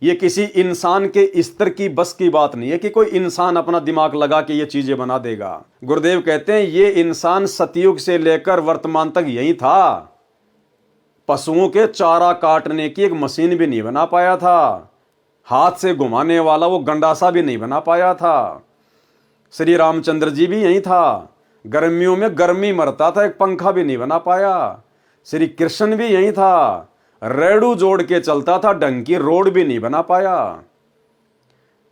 ये किसी इंसान के स्तर की बस की बात नहीं है कि कोई इंसान अपना दिमाग लगा के ये चीजें बना देगा। गुरुदेव कहते हैं ये इंसान सतयुग से लेकर वर्तमान तक यही था। पशुओं के चारा काटने की एक मशीन भी नहीं बना पाया था, हाथ से घुमाने वाला वो गंडासा भी नहीं बना पाया था। श्री रामचंद्र जी भी यही था, गर्मियों में गर्मी मरता था, एक पंखा भी नहीं बना पाया। श्री कृष्ण भी यही था, रेडू जोड़ के चलता था, ढंग की रोड भी नहीं बना पाया।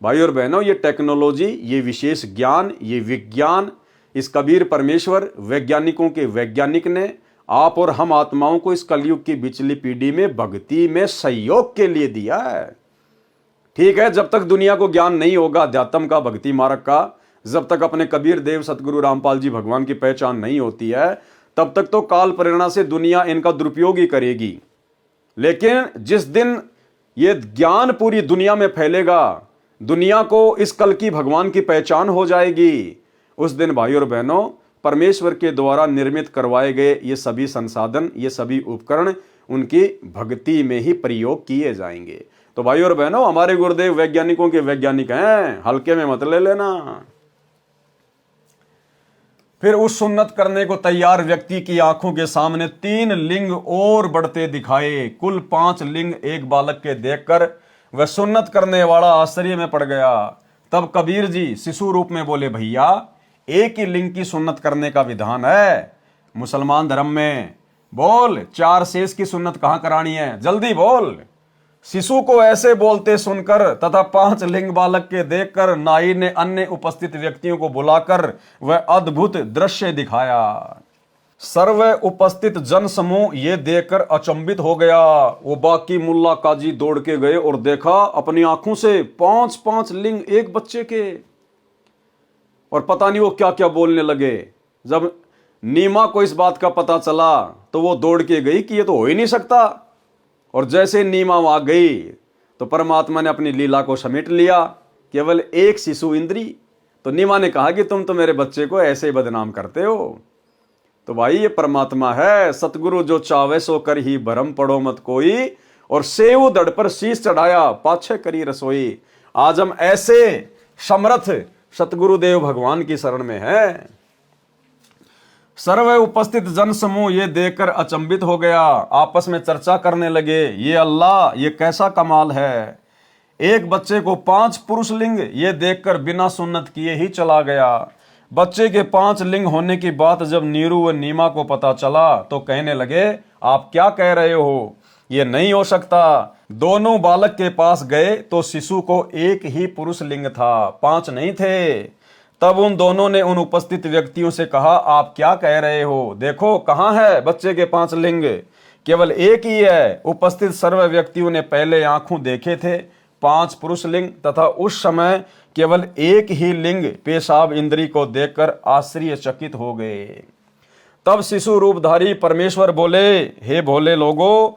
भाई और बहनों, ये टेक्नोलॉजी, ये विशेष ज्ञान, ये विज्ञान इस कबीर परमेश्वर वैज्ञानिकों के वैज्ञानिक ने आप और हम आत्माओं को इस कलयुग की बिचली पीढ़ी में भक्ति में सहयोग के लिए दिया है। ठीक है, जब तक दुनिया को ज्ञान नहीं होगा अध्यात्म का, भक्ति मार्ग का, जब तक अपने कबीर देव सतगुरु रामपाल जी भगवान की पहचान नहीं होती है, तब तक तो काल प्रेरणा से दुनिया इनका दुरुपयोग ही करेगी। लेकिन जिस दिन ये ज्ञान पूरी दुनिया में फैलेगा, दुनिया को इस कल की भगवान की पहचान हो जाएगी, उस दिन भाई और बहनों परमेश्वर के द्वारा निर्मित करवाए गए ये सभी संसाधन, ये सभी उपकरण उनकी भक्ति में ही प्रयोग किए जाएंगे। तो भाई और बहनों, हमारे गुरुदेव वैज्ञानिकों के वैज्ञानिक हैं, हल्के में मत ले लेना। फिर उस सुन्नत करने को तैयार व्यक्ति की आंखों के सामने 3 लिंग और बढ़ते दिखाए। कुल 5 लिंग एक बालक के देखकर वह सुन्नत करने वाला आश्चर्य में पड़ गया। तब कबीर जी शिशु रूप में बोले, भैया एक ही लिंग की सुन्नत करने का विधान है मुसलमान धर्म में, बोल 4 शेष की सुन्नत कहां करानी है, जल्दी बोल। शिशु को ऐसे बोलते सुनकर तथा 5 लिंग बालक के देखकर नाई ने अन्य उपस्थित व्यक्तियों को बुलाकर वह अद्भुत दृश्य दिखाया। सर्व उपस्थित जन समूह ये देखकर अचंभित हो गया। वो बाकी मुल्ला काजी दौड़ के गए और देखा अपनी आंखों से 5-5 लिंग एक बच्चे के, और पता नहीं वो क्या क्या बोलने लगे। जब नीमा को इस बात का पता चला तो वो दौड़ के गई कि ये तो हो ही नहीं सकता, और जैसे नीमा वहां गई तो परमात्मा ने अपनी लीला को समेट लिया, केवल एक शिशु इंद्री। तो नीमा ने कहा कि तुम तो मेरे बच्चे को ऐसे ही बदनाम करते हो। तो भाई ये परमात्मा है, सतगुरु जो चावे सो कर ही भरम पड़ो मत कोई, और सेव दड़ पर शीश चढ़ाया पाछे करी रसोई। आज हम ऐसे समर्थ सतगुरुदेव भगवान की शरण में है। सर्व उपस्थित जन समूह ये देखकर अचंभित हो गया, आपस में चर्चा करने लगे, ये अल्लाह ये कैसा कमाल है। एक बच्चे को 5 पुरुष लिंग ये देखकर बिना सुन्नत किए ही चला गया। बच्चे के 5 लिंग होने की बात जब नीरू व नीमा को पता चला तो कहने लगे, आप क्या कह रहे हो, ये नहीं हो सकता। दोनों बालक के पास गए तो शिशु को एक ही पुरुष लिंग था, 5 नहीं थे। तब उन दोनों ने उन उपस्थित व्यक्तियों से कहा, आप क्या कह रहे हो, देखो कहां है बच्चे के 5 लिंग, केवल एक ही है। उपस्थित सर्व व्यक्तियों ने पहले आंखों देखे थे 5 पुरुष लिंग, तथा उस समय केवल एक ही लिंग पेशाब इंद्री को देखकर आश्चर्यचकित हो गए। तब शिशु रूपधारी परमेश्वर बोले, हे भोले लोगों,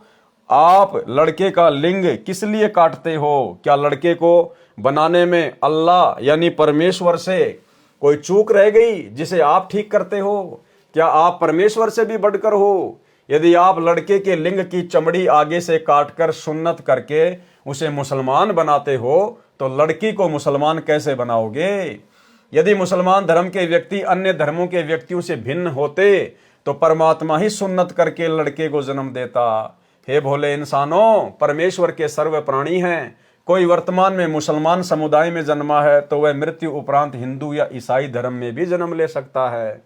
आप लड़के का लिंग किस लिए काटते हो? क्या लड़के को बनाने में अल्लाह यानी परमेश्वर से कोई चूक रह गई जिसे आप ठीक करते हो? क्या आप परमेश्वर से भी बढ़कर हो? यदि आप लड़के के लिंग की चमड़ी आगे से काटकर सुन्नत करके उसे मुसलमान बनाते हो तो लड़की को मुसलमान कैसे बनाओगे? यदि मुसलमान धर्म के व्यक्ति अन्य धर्मों के व्यक्तियों से भिन्न होते तो परमात्मा ही सुन्नत करके लड़के को जन्म देता। हे भोले इंसानों, परमेश्वर के सर्व प्राणी हैं। कोई वर्तमान में मुसलमान समुदाय में जन्मा है तो वह मृत्यु उपरांत हिंदू या ईसाई धर्म में भी जन्म ले सकता है।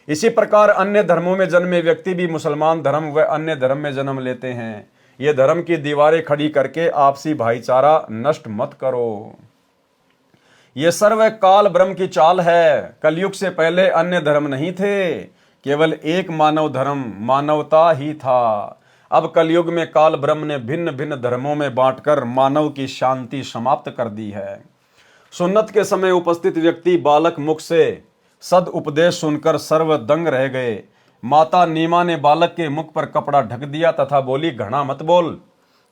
इसी प्रकार अन्य धर्मों में जन्मे व्यक्ति भी मुसलमान धर्म व अन्य धर्म में जन्म लेते हैं। ये धर्म की दीवारें खड़ी करके आपसी भाईचारा नष्ट मत करो। ये सर्व काल ब्रह्म की चाल है। कलयुग से पहले अन्य धर्म नहीं थे, केवल एक मानव धर्म मानवता ही था। अब कलयुग में काल ब्रह्म ने भिन्न भिन्न धर्मों में बांटकर मानव की शांति समाप्त कर दी है। सुन्नत के समय उपस्थित व्यक्ति बालक मुख से सद उपदेश सुनकर सर्व दंग रह गए। माता नीमा ने बालक के मुख पर कपड़ा ढक दिया तथा बोली, घना मत बोल,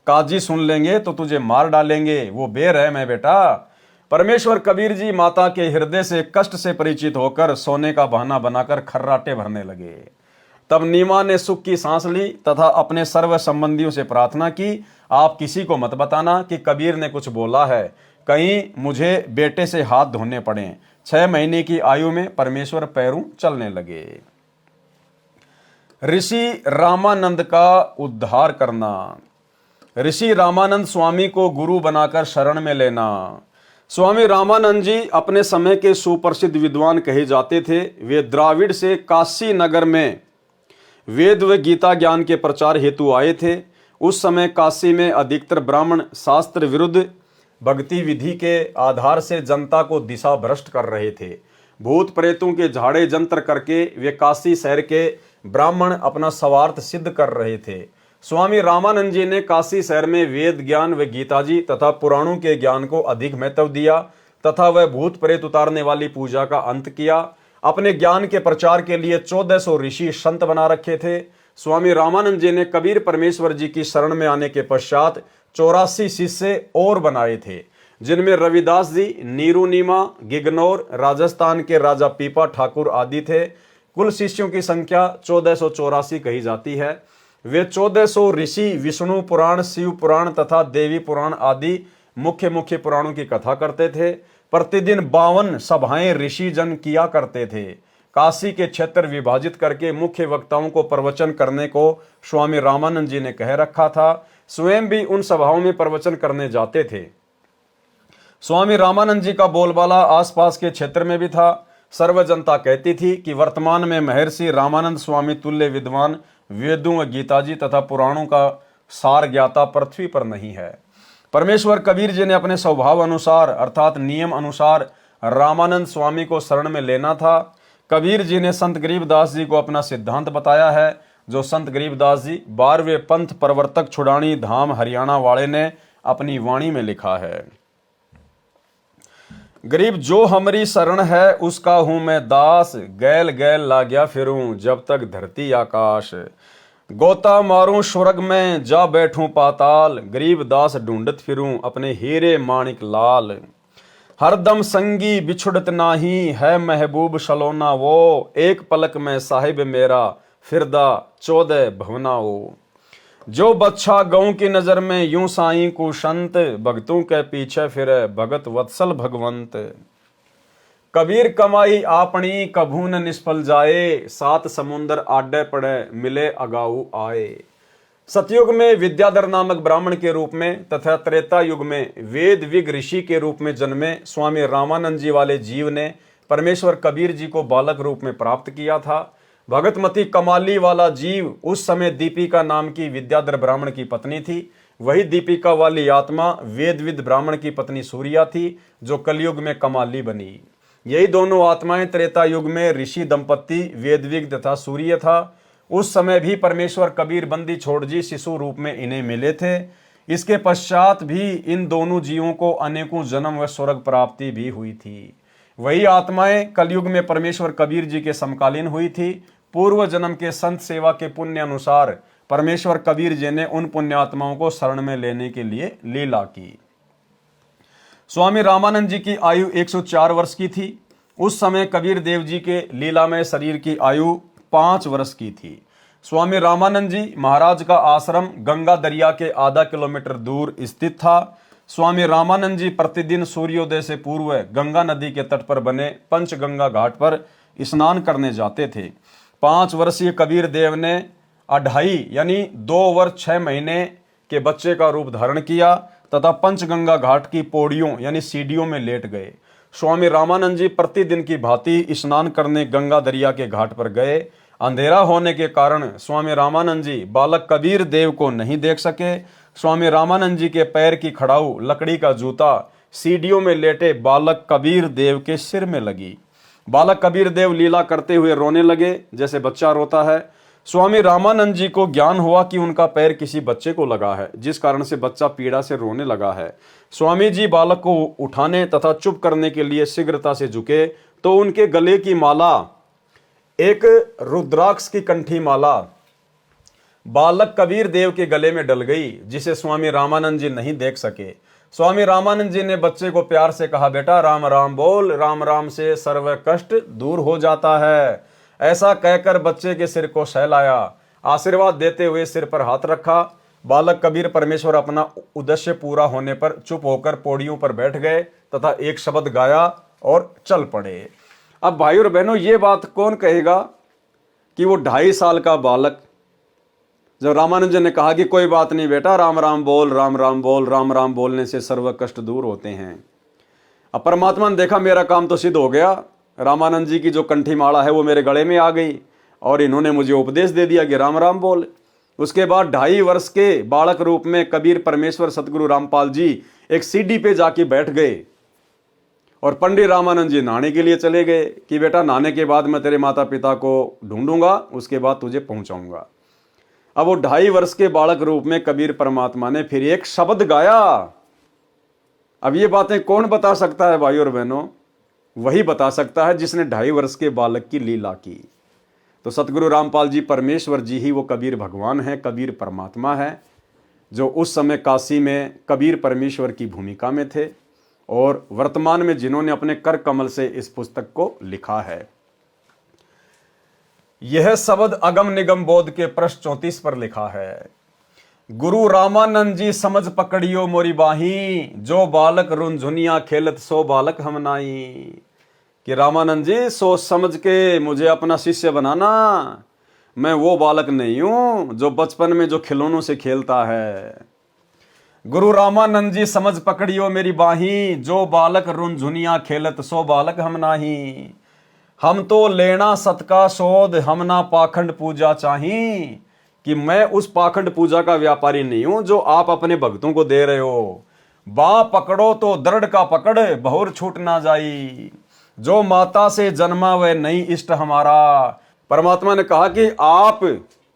काजी सुन लेंगे तो तुझे मार डालेंगे, वो बेरहम है बेटा। परमेश्वर कबीर जी माता के हृदय से कष्ट से परिचित होकर सोने का बहाना बनाकर खर्राटे भरने लगे। तब नीमा ने सुख की सांस ली तथा अपने सर्व संबंधियों से प्रार्थना की, आप किसी को मत बताना कि कबीर ने कुछ बोला है, कहीं मुझे बेटे से हाथ धोने पड़े। 6 महीने की आयु में परमेश्वर पैरों चलने लगे। ऋषि रामानंद का उद्धार करना। ऋषि रामानंद स्वामी को गुरु बनाकर शरण में लेना। स्वामी रामानंद जी अपने समय के सुप्रसिद्ध विद्वान कहे जाते थे। वे द्राविड़ से काशी नगर में वेद व गीता ज्ञान के प्रचार हेतु आए थे। उस समय काशी में अधिकतर ब्राह्मण शास्त्र विरुद्ध भक्ति विधि के आधार से जनता को दिशा भ्रष्ट कर रहे थे। भूत प्रेतों के झाड़े जंत्र करके वे काशी शहर के ब्राह्मण अपना स्वार्थ सिद्ध कर रहे थे। स्वामी रामानंद जी ने काशी शहर में वेद ज्ञान व गीता जी तथा पुराणों के ज्ञान को अधिक महत्व दिया तथा वह भूत प्रेत उतारने वाली पूजा का अंत किया। अपने ज्ञान के प्रचार के लिए 1400 ऋषि संत बना रखे थे। स्वामी रामानंद जी ने कबीर परमेश्वर जी की शरण में आने के पश्चात 84 शिष्य और बनाए थे, जिनमें रविदास जी, नीरू नीमा, गिगनौर, राजस्थान के राजा पीपा ठाकुर आदि थे। कुल शिष्यों की संख्या 1484 कही जाती है। वे 1400 ऋषि विष्णु पुराण, शिव पुराण तथा देवी पुराण आदि मुख्य मुख्य पुराणों की कथा करते थे। प्रतिदिन 52 सभाएं ऋषि जन किया करते थे। काशी के क्षेत्र विभाजित करके मुख्य वक्ताओं को प्रवचन करने को स्वामी रामानंद जी ने कह रखा था। स्वयं भी उन सभाओं में प्रवचन करने जाते थे। स्वामी रामानंद जी का बोलबाला आसपास के क्षेत्र में भी था। सर्व जनता कहती थी कि वर्तमान में महर्षि रामानंद स्वामी तुल्य विद्वान, वेदों व गीता जी तथा पुराणों का सार ज्ञाता पृथ्वी पर नहीं है। परमेश्वर कबीर जी ने अपने स्वभाव अनुसार अर्थात नियम अनुसार रामानंद स्वामी को शरण में लेना था। कबीर जी ने संत गरीबदास जी को अपना सिद्धांत बताया है, जो संत गरीबदास जी 12वें पंथ प्रवर्तक छुड़ानी धाम हरियाणा वाले ने अपनी वाणी में लिखा है। गरीब जो हमारी शरण है उसका हूं मैं दास, गैल गैल लाग्या फिरूं जब तक धरती आकाश। गोता मारूं स्वर्ग में जा बैठूं पाताल, गरीब दास ढूंढत फिरूं अपने हीरे माणिक लाल। हरदम संगी बिछुड़त नाही है महबूब सलोना वो, एक पलक में साहिब मेरा फिरदा 14 भवनाओ। जो बच्चा गऊ की नजर में यूं साईं को संत, भगतों के पीछे फिरे भगत वत्सल भगवंत। कबीर कमाई आपनी कभू न निष्फल जाए, 7 समुंदर आडे पड़े मिले अगाऊ आए। सतयुग में विद्याधर नामक ब्राह्मण के रूप में तथा त्रेता युग में वेद विग ऋषि के रूप में जन्मे स्वामी रामानंद जी वाले जीव ने परमेश्वर कबीर जी को बालक रूप में प्राप्त किया था। भगतमती कमाली वाला जीव उस समय दीपिका नाम की विद्याधर ब्राह्मण की पत्नी थी। वही दीपिका वाली आत्मा वेदविद ब्राह्मण की पत्नी सूर्या थी, जो कलयुग में कमाली बनी। यही दोनों आत्माएं त्रेता युग में ऋषि दंपत्ति वेदविग तथा सूर्य था। उस समय भी परमेश्वर कबीर बंदी छोड़ जी शिशु रूप में इन्हें मिले थे। इसके पश्चात भी इन दोनों जीवों को अनेकों जन्म व स्वर्ग प्राप्ति भी हुई थी। वही आत्माएं कलयुग में परमेश्वर कबीर जी के समकालीन हुई थी। पूर्व जन्म के संत सेवा के पुण्य अनुसार परमेश्वर कबीर जी ने उन पुण्यात्माओं को शरण में लेने के लिए लीला की। स्वामी रामानंद जी की आयु 104 वर्ष की थी। उस समय कबीर देव जी के लीलामय शरीर की आयु 5 वर्ष की थी। स्वामी रामानंद जी महाराज का आश्रम गंगा दरिया के आधा किलोमीटर दूर स्थित था। स्वामी रामानंद जी प्रतिदिन सूर्योदय से पूर्व गंगा नदी के तट पर बने पंचगंगा घाट पर स्नान करने जाते थे। 5 वर्षीय कबीर देव ने 2.5 यानी 2 वर्ष 6 महीने के बच्चे का रूप धारण किया तथा पंचगंगा घाट की पौड़ियों यानी सीढ़ियों में लेट गए। स्वामी रामानंद जी प्रतिदिन की भांति स्नान करने गंगा दरिया के घाट पर गए। अंधेरा होने के कारण स्वामी रामानंद जी बालक कबीर देव को नहीं देख सके। स्वामी रामानंद जी के पैर की खड़ाऊ लकड़ी का जूता सीढ़ियों में लेटे बालक कबीर देव के सिर में लगी। बालक कबीर देव लीला करते हुए रोने लगे जैसे बच्चा रोता है। स्वामी रामानंद जी को ज्ञान हुआ कि उनका पैर किसी बच्चे को लगा है, जिस कारण से बच्चा पीड़ा से रोने लगा है। स्वामी जी बालक को उठाने तथा चुप करने के लिए शीघ्रता से झुके तो उनके गले की माला एक रुद्राक्ष की कंठी माला बालक कबीर देव के गले में डल गई, जिसे स्वामी रामानंद जी नहीं देख सके। स्वामी रामानंद जी ने बच्चे को प्यार से कहा, बेटा राम राम बोल, राम राम से सर्व कष्ट दूर हो जाता है। ऐसा कहकर बच्चे के सिर को सहलाया, आशीर्वाद देते हुए सिर पर हाथ रखा। बालक कबीर परमेश्वर अपना उद्देश्य पूरा होने पर चुप होकर पौड़ियों पर बैठ गए तथा एक शब्द गाया और चल पड़े। अब भाई और बहनों, ये बात कौन कहेगा कि वो 2.5 साल का बालक जब रामानंद जी ने कहा कि कोई बात नहीं बेटा, राम राम बोल, राम राम बोल, राम राम बोलने से सर्व कष्ट दूर होते हैं। अब परमात्मा ने देखा मेरा काम तो सिद्ध हो गया, रामानंद जी की जो कंठी माला है वो मेरे गले में आ गई और इन्होंने मुझे उपदेश दे दिया कि राम राम बोल। उसके बाद 2.5 वर्ष के बालक रूप में कबीर परमेश्वर सतगुरु रामपाल जी एक सीढ़ी पे जाके बैठ गए और पंडित रामानंद जी नहाने के लिए चले गए कि बेटा नहाने के बाद मैं तेरे माता पिता को ढूंढूंगा, उसके बाद तुझे पहुंचाऊंगा। अब वो 2.5 वर्ष के बालक रूप में कबीर परमात्मा ने फिर एक शब्द गाया। अब ये बातें कौन बता सकता है भाई और बहनों? वही बता सकता है जिसने 2.5 वर्ष के बालक की लीला की। तो सतगुरु रामपाल जी परमेश्वर जी ही वो कबीर भगवान है, कबीर परमात्मा है, जो उस समय काशी में कबीर परमेश्वर की भूमिका में थे और वर्तमान में जिन्होंने अपने कर कमल से इस पुस्तक को लिखा है। यह शब्द अगम निगम बोध के पृष्ठ 34 पर लिखा है। गुरु रामानंद जी समझ पकड़ियो मोरी बाही, जो बालक रुंझुनिया खेलत सो बालक हम नाई। कि रामानंद जी सोच समझ के मुझे अपना शिष्य बनाना, मैं वो बालक नहीं हूं जो बचपन में जो खिलौनों से खेलता है। गुरु रामानंद जी समझ पकड़ियो मेरी बाही, जो बालक रुंझुनिया खेलत सो बालक हम नाही। हम तो लेना सतका शोध, हम ना पाखंड पूजा चाही। कि मैं उस पाखंड पूजा का व्यापारी नहीं हूं जो आप अपने भक्तों को दे रहे हो। बा पकड़ो तो दृढ़ का पकड़, बहुर छूट ना जाई। जो माता से जन्मा वह नहीं इष्ट हमारा। परमात्मा ने कहा कि आप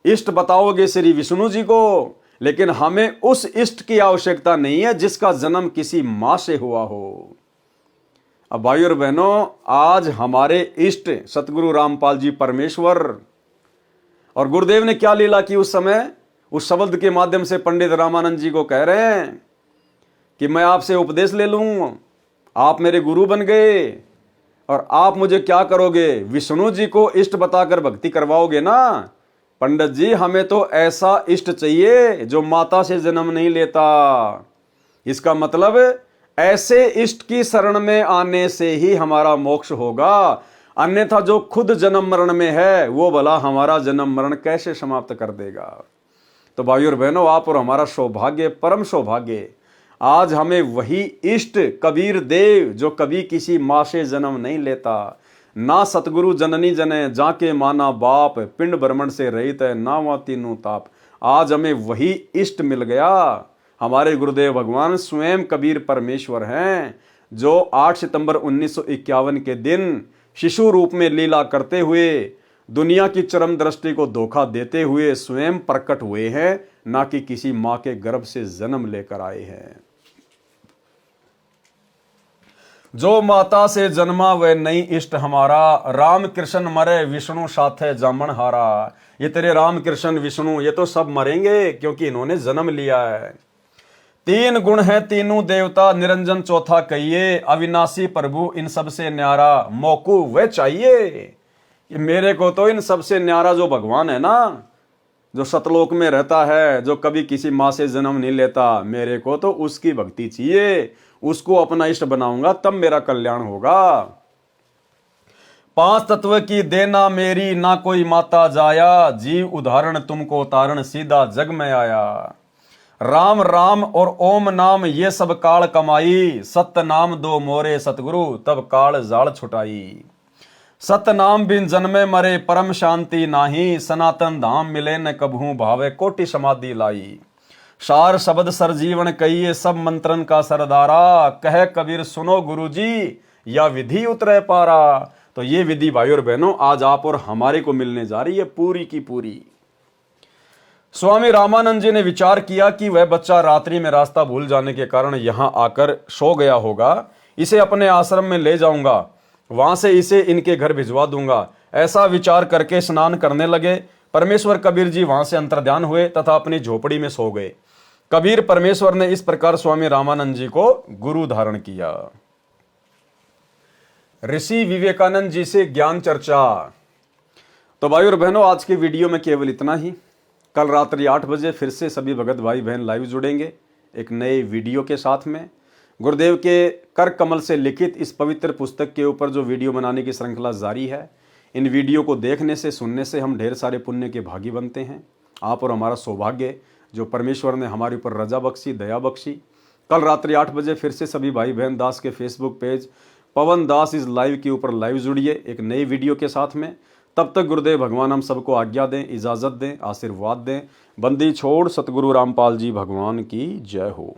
इष्ट बताओगे श्री विष्णु जी को, लेकिन हमें उस इष्ट की आवश्यकता नहीं है जिसका जन्म किसी मां से हुआ हो। अब भाई और बहनों, आज हमारे इष्ट सतगुरु रामपाल जी परमेश्वर, और गुरुदेव ने क्या लीला की उस समय, उस शब्द के माध्यम से पंडित रामानंद जी को कह रहे हैं कि मैं आपसे उपदेश ले लूं, आप मेरे गुरु बन गए और आप मुझे क्या करोगे, विष्णु जी को इष्ट बताकर भक्ति करवाओगे ना। पंडित जी, हमें तो ऐसा इष्ट चाहिए जो माता से जन्म नहीं लेता। इसका मतलब ऐसे इष्ट की शरण में आने से ही हमारा मोक्ष होगा, अन्यथा जो खुद जन्म मरण में है वो भला हमारा जन्म मरण कैसे समाप्त कर देगा। तो भाई और बहनों, आप और हमारा सौभाग्य, परम सौभाग्य, आज हमें वही इष्ट कबीर देव जो कभी किसी माँ से जन्म नहीं लेता, ना सतगुरु जननी जने जाके माना बाप, पिंड ब्रह्मण से रहित है ना वहाँ तीनों ताप। आज हमें वही इष्ट मिल गया। हमारे गुरुदेव भगवान स्वयं कबीर परमेश्वर हैं, जो 8 सितंबर 1951 के दिन शिशु रूप में लीला करते हुए दुनिया की चरम दृष्टि को धोखा देते हुए स्वयं प्रकट हुए हैं, ना कि किसी मां के गर्भ से जन्म लेकर आए हैं। जो माता से जन्मा वह नहीं इष्ट हमारा, राम कृष्ण मरे विष्णु साथे जामन हारा। ये तेरे राम कृष्ण विष्णु ये तो सब मरेंगे क्योंकि इन्होंने जन्म लिया है। 3 गुण है तीनों देवता, निरंजन चौथा कहिए, अविनाशी प्रभु इन सबसे न्यारा, मोकू वह चाहिए। कि मेरे को तो इन सबसे न्यारा जो भगवान है ना, जो सतलोक में रहता है, जो कभी किसी माँ से जन्म नहीं लेता, मेरे को तो उसकी भक्ति चाहिए, उसको अपना इष्ट बनाऊंगा तब मेरा कल्याण होगा। 5 तत्व की देना मेरी, ना कोई माता जाया, जीव उदाहरण तुमको उतारण सीधा जग में आया। राम राम और ओम नाम ये सब काल कमाई, सत्य नाम दो मोरे सतगुरु तब काल जाल छुटाई। सत्य नाम बिन जन्मे मरे परम शांति नाही, सनातन धाम मिले न कभू भावे कोटि समाधि लाई। सार शब्द सर जीवन कहिए सब मंत्रन का सरदारा, कह कबीर सुनो गुरु जी या विधि उतरे पारा। तो ये विधि भाई और बहनों आज आप और हमारे को मिलने जा रही है पूरी की पूरी। स्वामी रामानंद जी ने विचार किया कि वह बच्चा रात्रि में रास्ता भूल जाने के कारण यहां आकर सो गया होगा, इसे अपने आश्रम में ले जाऊंगा, वहां से इसे इनके घर भिजवा दूंगा। ऐसा विचार करके स्नान करने लगे। परमेश्वर कबीर जी वहां से अंतर्ध्यान हुए तथा अपनी झोपड़ी में सो गए। कबीर परमेश्वर ने इस प्रकार स्वामी रामानंद जी को गुरु धारण किया। ऋषि विवेकानंद जी से ज्ञान चर्चा। तो भाई और बहनों, आज की वीडियो में केवल इतना ही। कल रात्रि 8 बजे फिर से सभी भगत भाई बहन लाइव जुड़ेंगे एक नए वीडियो के साथ में। गुरुदेव के कर कमल से लिखित इस पवित्र पुस्तक के ऊपर जो वीडियो बनाने की श्रृंखला जारी है, इन वीडियो को देखने से सुनने से हम ढेर सारे पुण्य के भागी बनते हैं। आप और हमारा सौभाग्य जो परमेश्वर ने हमारे ऊपर रजा बख्शी, दया बख्शी। कल रात्रि 8 बजे फिर से सभी भाई बहन दास के Facebook page Pawan Das is live के ऊपर लाइव जुड़िए एक नई वीडियो के साथ में। तब तक गुरुदेव भगवान हम सबको आज्ञा दें, इजाज़त दें, आशीर्वाद दें। बंदी छोड़ सतगुरु रामपाल जी भगवान की जय हो।